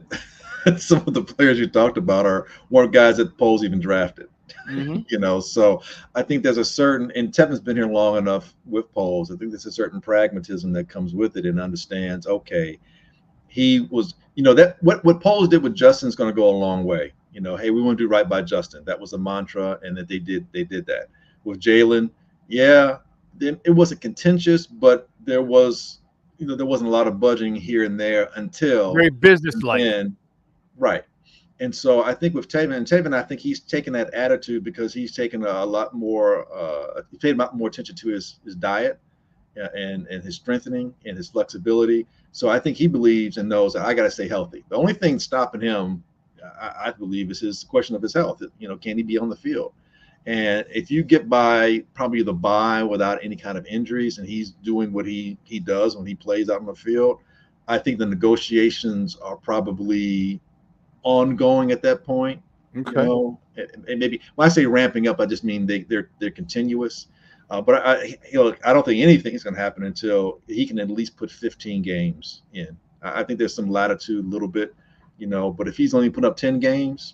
some of the players you talked about weren't guys that Poles even drafted. Mm-hmm. So I think there's a certain, and Tevin's been here long enough with Poles. I think there's a certain pragmatism that comes with it and understands. Okay, he was, that what Poles did with Justin's going to go a long way. Hey, we want to do right by Justin. That was a mantra, and that they did that. With Jalen, then it wasn't contentious, but there was, there wasn't a lot of budging here and there until very business-like. Right. And so I think with Tevin, I think he's taken that attitude because he's taken a lot more, he paid a lot more attention to his diet and his strengthening and his flexibility. So I think he believes and knows that I got to stay healthy. The only thing stopping him, I believe, is his question of his health. Can he be on the field? And if you get by probably the bye without any kind of injuries, and he's doing what he does when he plays out on the field, I think the negotiations are probably ongoing at that point. Okay. And maybe when I say ramping up, I just mean they're continuous. But I don't think anything is going to happen until he can at least put 15 games in. I think there's some latitude a little bit. But if he's only put up 10 games,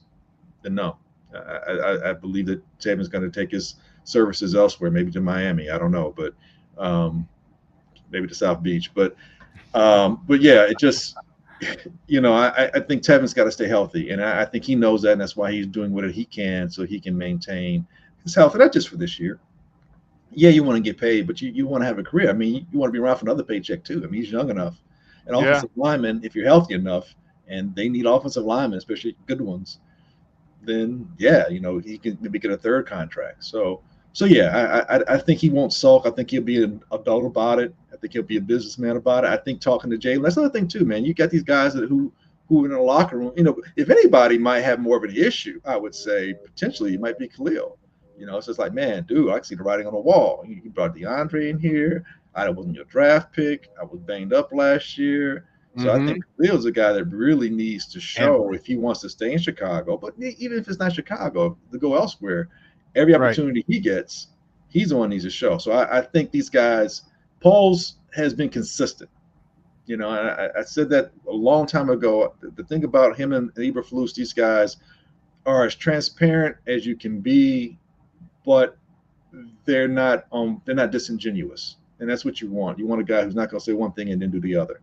then no. I believe that Tavin's going to take his services elsewhere, maybe to Miami. I don't know, but maybe to South Beach. But yeah, it just, I think Tavin's got to stay healthy, and I think he knows that, and that's why he's doing what he can so he can maintain his health, and not just for this year. Yeah, you want to get paid, but you want to have a career. I mean, you want to be around for another paycheck too. I mean, he's young enough, and offensive lineman, if you're healthy enough. And they need offensive linemen, especially good ones, then he can maybe get a third contract. So yeah, I think he won't sulk. I think he'll be an adult about it. I think he'll be a businessman about it. I think talking to Jalen, that's another thing too, man. You got these guys who in the locker room, if anybody might have more of an issue, I would say potentially it might be Khalil. It's just like, man, dude, I can see the writing on the wall. You brought DeAndre in here. I wasn't your draft pick. I was banged up last year. So I think Khalil's a guy that really needs to show if he wants to stay in Chicago. But even if it's not Chicago, to go elsewhere, every opportunity he gets, he's the one who needs to show. So I think these guys, Poles has been consistent. You know, and I said that a long time ago. The thing about him and Eberflus, these guys are as transparent as you can be, but they're not disingenuous, and that's what you want. You want a guy who's not going to say one thing and then do the other,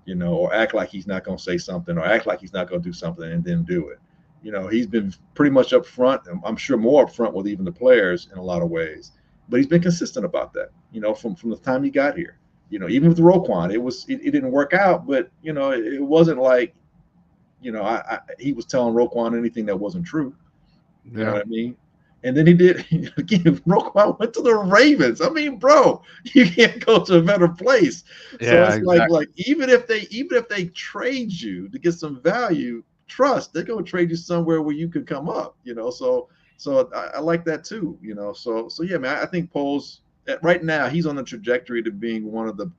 you know, or act like he's not going to say something, or act like he's not going to do something and then do it. You know, he's been pretty much upfront, and I'm sure more upfront with even the players in a lot of ways, but he's been consistent about that. You know, from the time he got here. You know, even with Roquan, it didn't work out, but you know, it wasn't like, you know, he was telling Roquan anything that wasn't true. You know what I mean? And then he did again. Roquan went to the Ravens. I mean, bro, you can't go to a better place. Yeah, so it's exactly. like even if they trade you to get some value, trust they're going to trade you somewhere where you could come up. You know, so I like that too. You know, so yeah, man, I think Poles right now he's on the trajectory to being one of the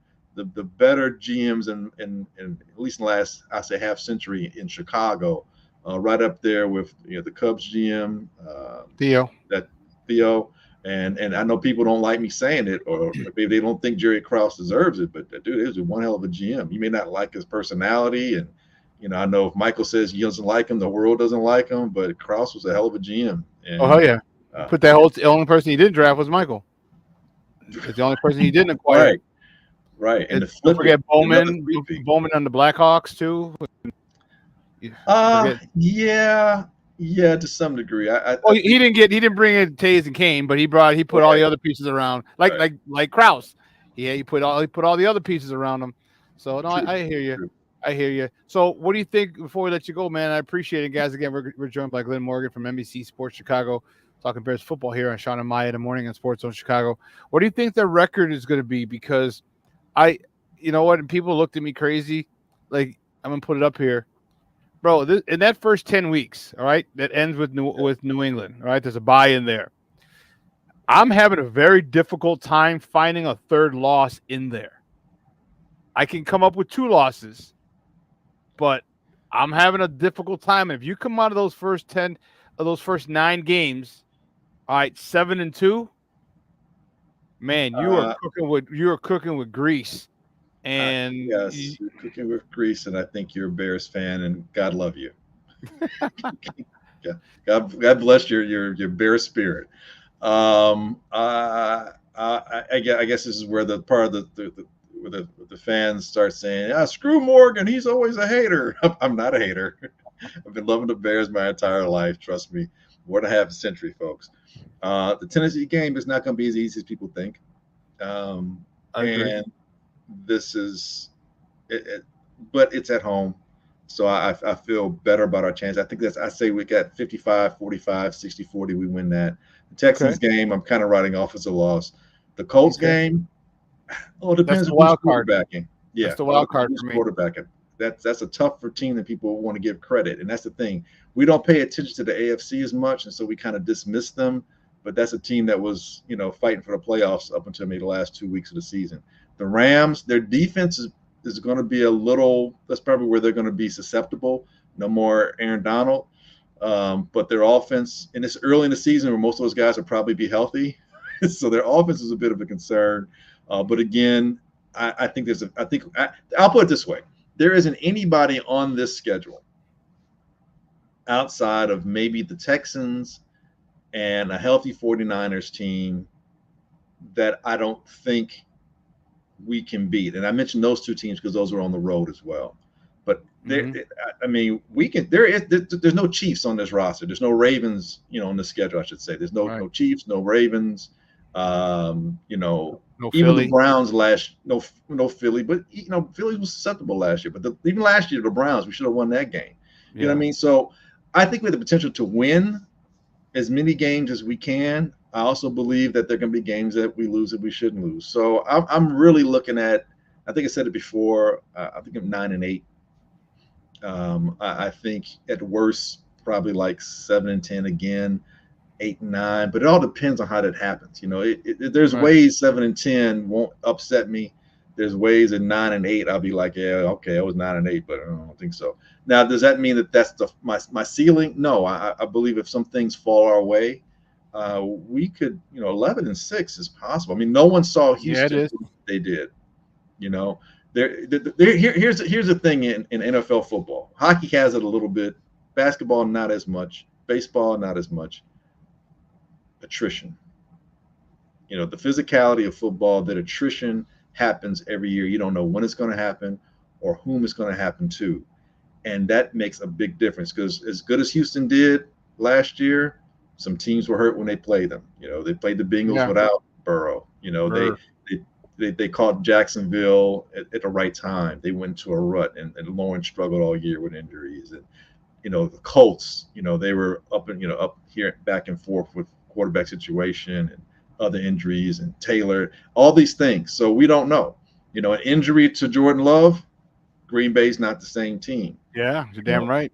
better GMs in at least in the last, I say, half century in Chicago. Right up there with, you know, the Cubs GM, Theo, and I know people don't like me saying it, or maybe they don't think Jerry Krause deserves it, but that dude is one hell of a GM. You may not like his personality, and you know, I know if Michael says he doesn't like him, the world doesn't like him, but Krause was a hell of a GM. And, oh hell yeah! Put that the only person he didn't draft was Michael. It's the only person he didn't acquire. Right. And don't forget Bowman on the Blackhawks too. Yeah, to some degree. He didn't bring in Taves and Kane, but he put all the other pieces around, like Krause. Yeah, he put all the other pieces around him. So no, I hear you. I hear you. So what do you think before we let you go, man? I appreciate it, guys. Again, we're joined by Glenn Morgan from NBC Sports Chicago, talking Bears football here on Shawn and Maya in the morning on Sports Zone Chicago. What do you think the record is going to be? Because you know what? People looked at me crazy. Like, I'm gonna put it up here. Bro, in that first 10 weeks, all right, that ends with New England, all right, there's a bye in there. I'm having a very difficult time finding a third loss in there. I can come up with 2 losses, but I'm having a difficult time. If you come out of those first 9 games, all right, 7-2, man, you are cooking with grease. And yes, you're cooking with grease, and I think you're a Bears fan, and God love you. God bless your Bears spirit. I guess this is where the part of the fans start saying, screw Morgan, he's always a hater. I'm not a hater. I've been loving the Bears my entire life. Trust me, more than half a century, folks. The Tennessee game is not going to be as easy as people think. I agree. And this is it, but it's at home, so I feel better about our chance. I say we got 55-45, 60-40, we win that. The Texans game, I'm kind of writing off as a loss. The Colts game, it depends on who's quarterbacking. Yeah, that's the wild card for me. Quarterbacking. That's a tougher team than people want to give credit, and that's the thing. We don't pay attention to the AFC as much, and so we kind of dismiss them. But that's a team that was, you know, fighting for the playoffs up until maybe the last 2 weeks of the season. The Rams, their defense is going to be that's probably where they're going to be susceptible. No more Aaron Donald. But their offense, and it's early in the season where most of those guys will probably be healthy. So their offense is a bit of a concern. But again, I think I'll put it this way. There isn't anybody on this schedule outside of maybe the Texans and a healthy 49ers team that I don't think we can beat. And I mentioned those 2 teams because those are on the road as well. But I mean, we can. There's no Chiefs on this roster. There's no Ravens, you know, on the schedule, I should say. There's no Chiefs, no Ravens. You know, no even Philly. The Browns no Philly, but you know, Philly was susceptible last year. But even last year, the Browns, we should have won that game. You know what I mean? So I think we have the potential to win as many games as we can. I also believe that there are going to be games that we lose that we shouldn't lose. So I'm really looking at, I think I said it before, I think I'm 9-8. I think at worst, probably like 7-10 again, 8-9, but it all depends on how that happens. You know, there's ways 7-10 won't upset me. There's ways at 9-8, I'll be like, yeah, okay, I was 9-8, but I don't think so. Now, does that mean that that's my ceiling? No, I believe if some things fall our way, we could, you know, 11-6 is possible. I mean, no one saw Houston. They did, you know, Here's the thing in NFL football. Hockey has it a little bit. Basketball, not as much. Baseball, not as much. Attrition. The physicality of football, that attrition happens every year. You don't know when it's going to happen or whom it's going to happen to. And that makes a big difference, because as good as Houston did last year, some teams were hurt when they played them. They played the Bengals without Burrow. They caught Jacksonville at the right time. They went to a rut, and Lawrence struggled all year with injuries. And the Colts, they were up here back and forth with quarterback situation and other injuries, and Taylor, all these things. So we don't know. An injury to Jordan Love, Green Bay's not the same team. Yeah, you're damn right.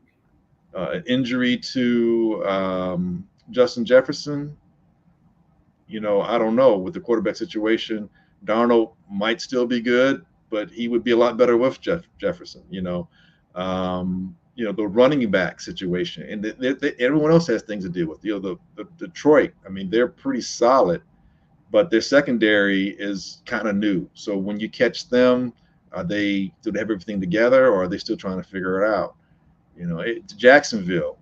An injury to Justin Jefferson, I don't know. With the quarterback situation, Darnold might still be good, but he would be a lot better with Jefferson. The running back situation, and everyone else has things to deal with. The Detroit, they're pretty solid, but their secondary is kind of new. So when you catch them, do they have everything together, or are they still trying to figure it out? Jacksonville,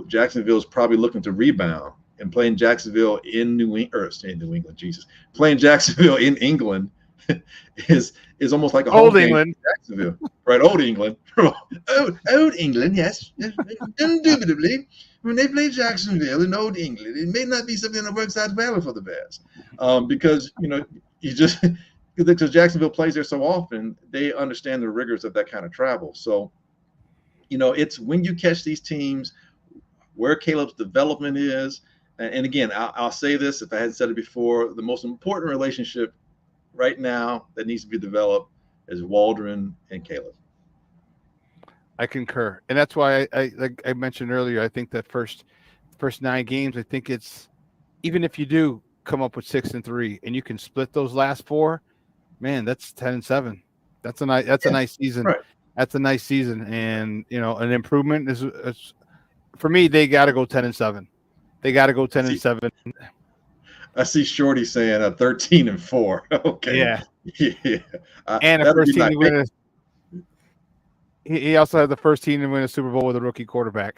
Jacksonville is probably looking to rebound, and playing Jacksonville in playing Jacksonville in England is almost like a old home England. Game Jacksonville, right? Old England, old England, yes. Indubitably, when they play Jacksonville in Old England, it may not be something that works out well for the Bears, because because Jacksonville plays there so often, they understand the rigors of that kind of travel. So, it's when you catch these teams, where Caleb's development is. And again, I'll say this, if I hadn't said it before, the most important relationship right now that needs to be developed is Waldron and Caleb. I concur. And that's why like I mentioned earlier, I think that first 9 games, I think it's, even if you do come up with 6-3 and you can split those last 4, man, that's 10-7. That's a nice season. Right. That's a nice season. And, an improvement is for me, they got to go 10-7. They got to go 10-7. I see Shorty saying 13-4. Okay. Yeah. Yeah. And a first team to win. He also had the first team to win a Super Bowl with a rookie quarterback.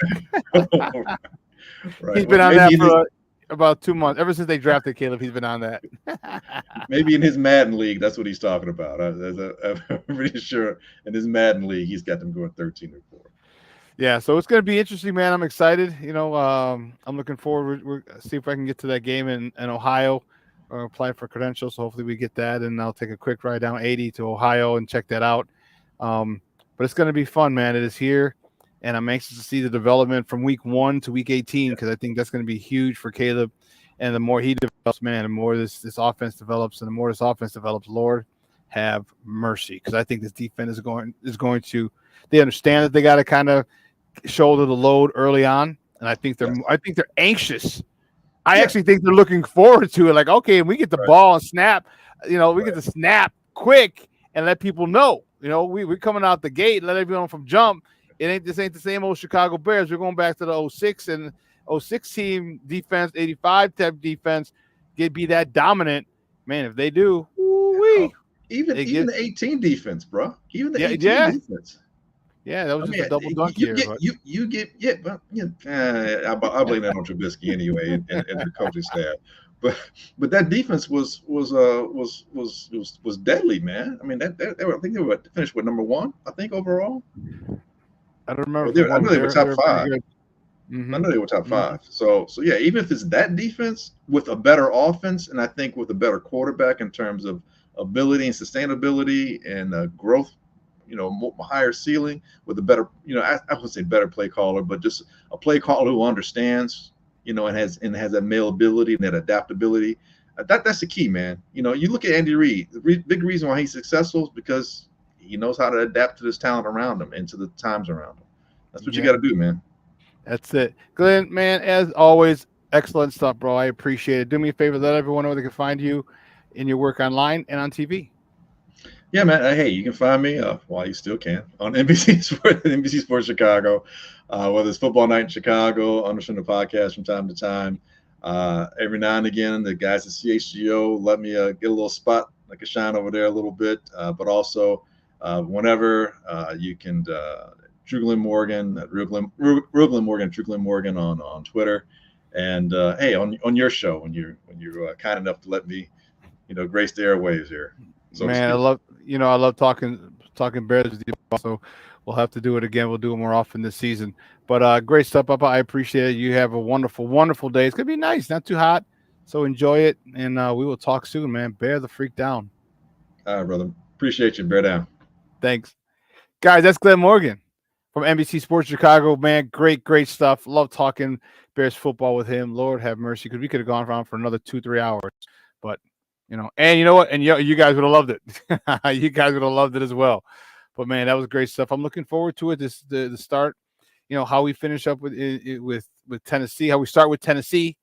Right. He's been on that for about 2 months. Ever since they drafted Caleb, he's been on that. Maybe in his Madden league, that's what he's talking about. I'm pretty sure in his Madden league, he's got them going 13-4. Yeah, so it's going to be interesting, man. I'm excited. I'm looking forward. We'll see if I can get to that game in Ohio, or apply for credentials. So hopefully we get that, and I'll take a quick ride down 80 to Ohio and check that out. But it's going to be fun, man. It is here, and I'm anxious to see the development from week 1 to week 18, because I think that's going to be huge for Caleb. And the more he develops, man, the more this offense develops, and the more this offense develops, Lord have mercy, because I think this defense is going to. They understand that they got to kind of shoulder the load early on, and I think they're anxious. I actually think they're looking forward to it. Like, okay, we get the ball and snap. We get to snap quick and let people know. We're coming out the gate, let everyone from jump. This ain't the same old Chicago Bears. We're going back to the 06 and 06 team defense, 85 type defense. Be that dominant, man. If they do, even the 18 defense, bro. Even the 18 defense. Yeah, that was just a double dunk here. I blame that on Trubisky anyway, and the coaching staff. But that defense was deadly, man. I mean, I think they were finished with number 1, I think, overall. I don't remember. I know they were top 5. Mm-hmm. I know they were top 5. So yeah, even if it's that defense with a better offense, and I think with a better quarterback in terms of ability and sustainability and growth, higher ceiling, with a better, I would say better play caller, but just a play caller who understands, and has that malleability and that adaptability. That's the key, man. You look at Andy Reid. The big reason why he's successful is because he knows how to adapt to this talent around him and to the times around him. That's what you got to do, man. That's it. Glenn, man, as always, excellent stuff, bro. I appreciate it. Do me a favor, let everyone know where they can find you in your work online and on TV. Yeah, man. Hey, you can find me, while you still can, on NBC Sports Chicago, whether it's Football Night in Chicago, Understand the Podcast from time to time. Every now and again, the guys at CHGO let me get a little spot, like a shine over there a little bit, but also whenever you can. Drew Glenn Morgan at Real Glenn Morgan, Drew Glenn Morgan on Twitter, and hey, on your show when you're kind enough to let me, grace the airwaves here. So Man, I love talking Bears with you. Also, we'll have to do it again. We'll do it more often this season. But great stuff, Papa. I appreciate it. You have a wonderful, wonderful day. It's gonna be nice, not too hot, so enjoy it. And we will talk soon, man. Bear the freak down. All right, brother. Appreciate you. Bear down. Thanks, guys. That's Glenn Morgan from NBC Sports Chicago. Man, great stuff. Love talking Bears football with him. Lord have mercy, because we could have gone on for another 2-3 hours, but. And you know what? And you guys would have loved it. You guys would have loved it as well. But man, that was great stuff. I'm looking forward to it. The start. How we finish up with Tennessee. How we start with Tennessee.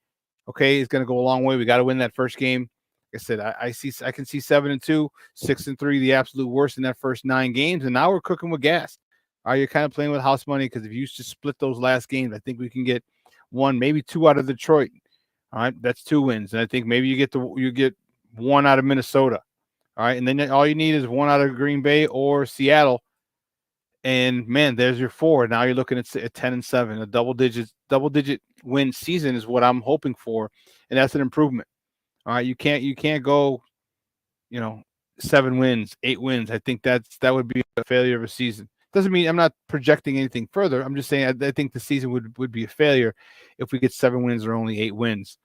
Okay, it's going to go a long way. We got to win that first game. Like I said, I can see 7-2, 6-3, the absolute worst in that first 9 games, and now we're cooking with gas. All right, you're kind of playing with house money, because if you just split those last games, I think we can get 1, maybe 2 out of Detroit. All right, that's 2 wins, and I think maybe you get 1 out of Minnesota. All right. And then all you need is 1 out of Green Bay or Seattle. And man, there's your 4. Now you're looking at 10-7. A double digit win season is what I'm hoping for. And that's an improvement. All right. You can't go, 7 wins, 8 wins. I think that would be a failure of a season. Doesn't mean I'm not projecting anything further. I'm just saying I think the season would be a failure if we get 7 wins or only 8 wins.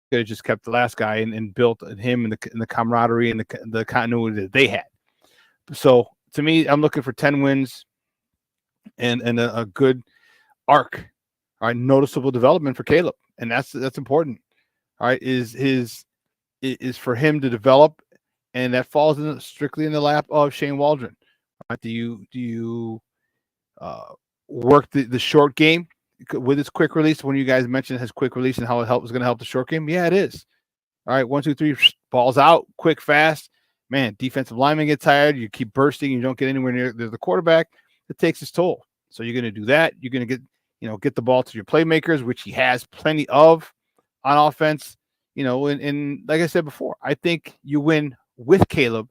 Could have just kept the last guy and built him and the camaraderie and the continuity that they had. So to me, I'm looking for 10 wins and a good arc. All right, noticeable development for Caleb, and that's important. All right, is for him to develop, and that falls strictly in the lap of Shane Waldron. All right, do you work the short game with its quick release? When you guys mentioned his quick release and how it was going to help the short game, yeah, it is. All right, 1, 2, 3, balls out, quick, fast. Man, defensive linemen get tired. You keep bursting, you don't get anywhere near the quarterback. It takes its toll. So you're going to do that. You're going to get the ball to your playmakers, which he has plenty of on offense. And like I said before, I think you win with Caleb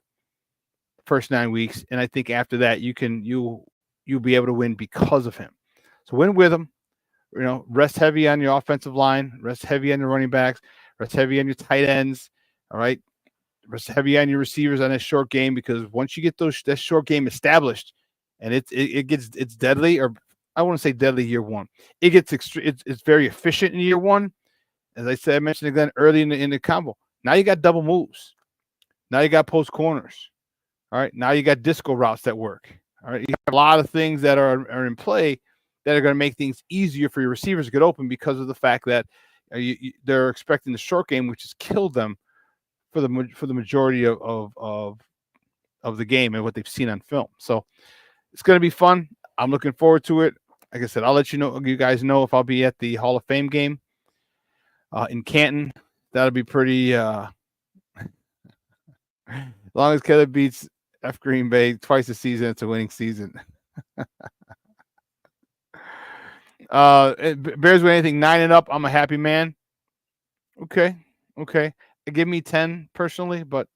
first 9 weeks, and I think after that you'll be able to win because of him. So win with him. Rest heavy on your offensive line, rest heavy on your running backs, rest heavy on your tight ends. All right. Rest heavy on your receivers on this short game, because once you get that short game established, and it's deadly, or I want to say deadly year 1. It gets it's very efficient in year 1. As I mentioned again early in the combo. Now you got double moves. Now you got post corners. All right. Now you got disco routes that work. All right. You have a lot of things that are in play that are going to make things easier for your receivers to get open, because of the fact that they're expecting the short game, which has killed them for the majority of the game and what they've seen on film. So it's going to be fun. I'm looking forward to it. Like I said, I'll let you guys know if I'll be at the Hall of Fame game in Canton. That'll be pretty. As long as Caleb beats F Green Bay twice a season, it's a winning season. Bears win anything 9 and up, I'm a happy man. Okay. Give me 10 personally, but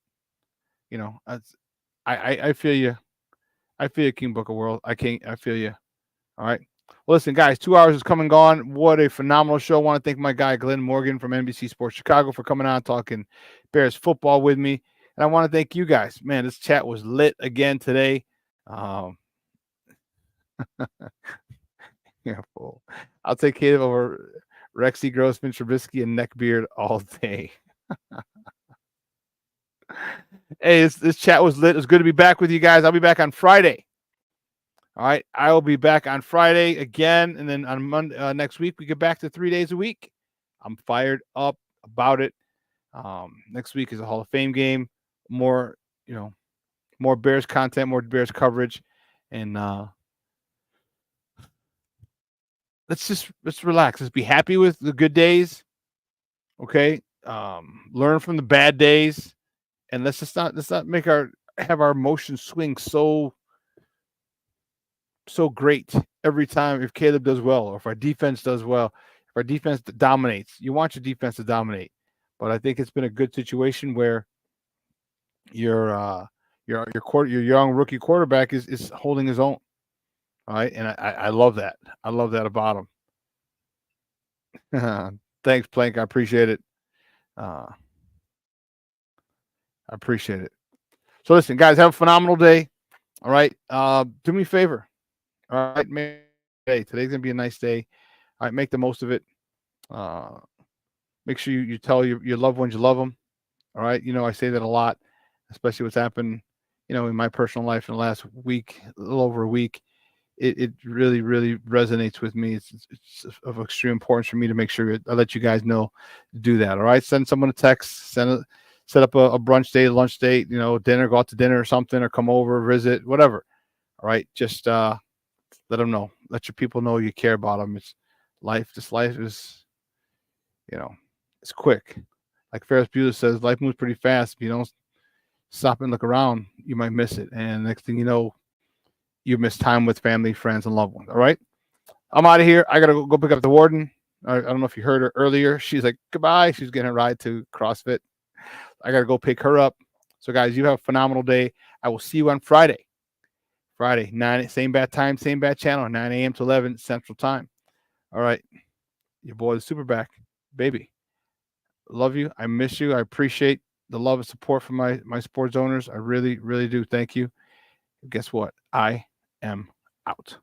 I feel you. I feel you, King Book of World. I feel you. All right. Well, listen, guys, 2 hours is come and gone. What a phenomenal show. I want to thank my guy Glenn Morgan from NBC Sports Chicago for coming on talking Bears football with me. And I want to thank you guys. Man, this chat was lit again today. Yeah, fool. I'll take Caleb over Rexy Grossman, Trubisky, and Neckbeard all day. Hey, this chat was lit. It was good to be back with you guys. I'll be back on Friday. All right, I will be back on Friday again, and then on Monday next week we get back to 3 days a week. I'm fired up about it. Next week is a Hall of Fame game. More Bears content, more Bears coverage, and let's relax. Let's be happy with the good days. Okay, learn from the bad days, and let's not make have our emotions swing so great every time if Caleb does well, or if our defense does well, if our defense dominates. You want your defense to dominate, but I think it's been a good situation where you're your young rookie quarterback is holding his own. All right, and I love that. I love that about him. Thanks, Plank. I appreciate it. I appreciate it. So listen, guys, have a phenomenal day. All right. Do me a favor. All right, today's gonna be a nice day. All right, make the most of it. Make sure you tell your loved ones you love them. All right. I say that a lot, especially what's happened, in my personal life in the last week, a little over a week. It really, really resonates with me. It's of extreme importance for me to make sure I let you guys know to do that. All right. Send someone a text, set up a brunch date, lunch date, dinner, go out to dinner or something, or come over, visit, whatever. All right. Just let them know. Let your people know you care about them. It's life. This life is, it's quick. Like Ferris Bueller says, life moves pretty fast. If you don't stop and look around, you might miss it. And next thing you know, you miss time with family, friends, and loved ones. All right. I'm out of here. I got to go pick up the warden. I don't know if you heard her earlier. She's like, goodbye. She's getting a ride to CrossFit. I got to go pick her up. So, guys, you have a phenomenal day. I will see you on Friday. Friday, 9, same bad time, same bad channel, 9 a.m. to 11 Central Time. All right. Your boy, the SuperBack, baby. Love you. I miss you. I appreciate the love and support from my sports owners. I really, really do. Thank you. Guess what? I am out.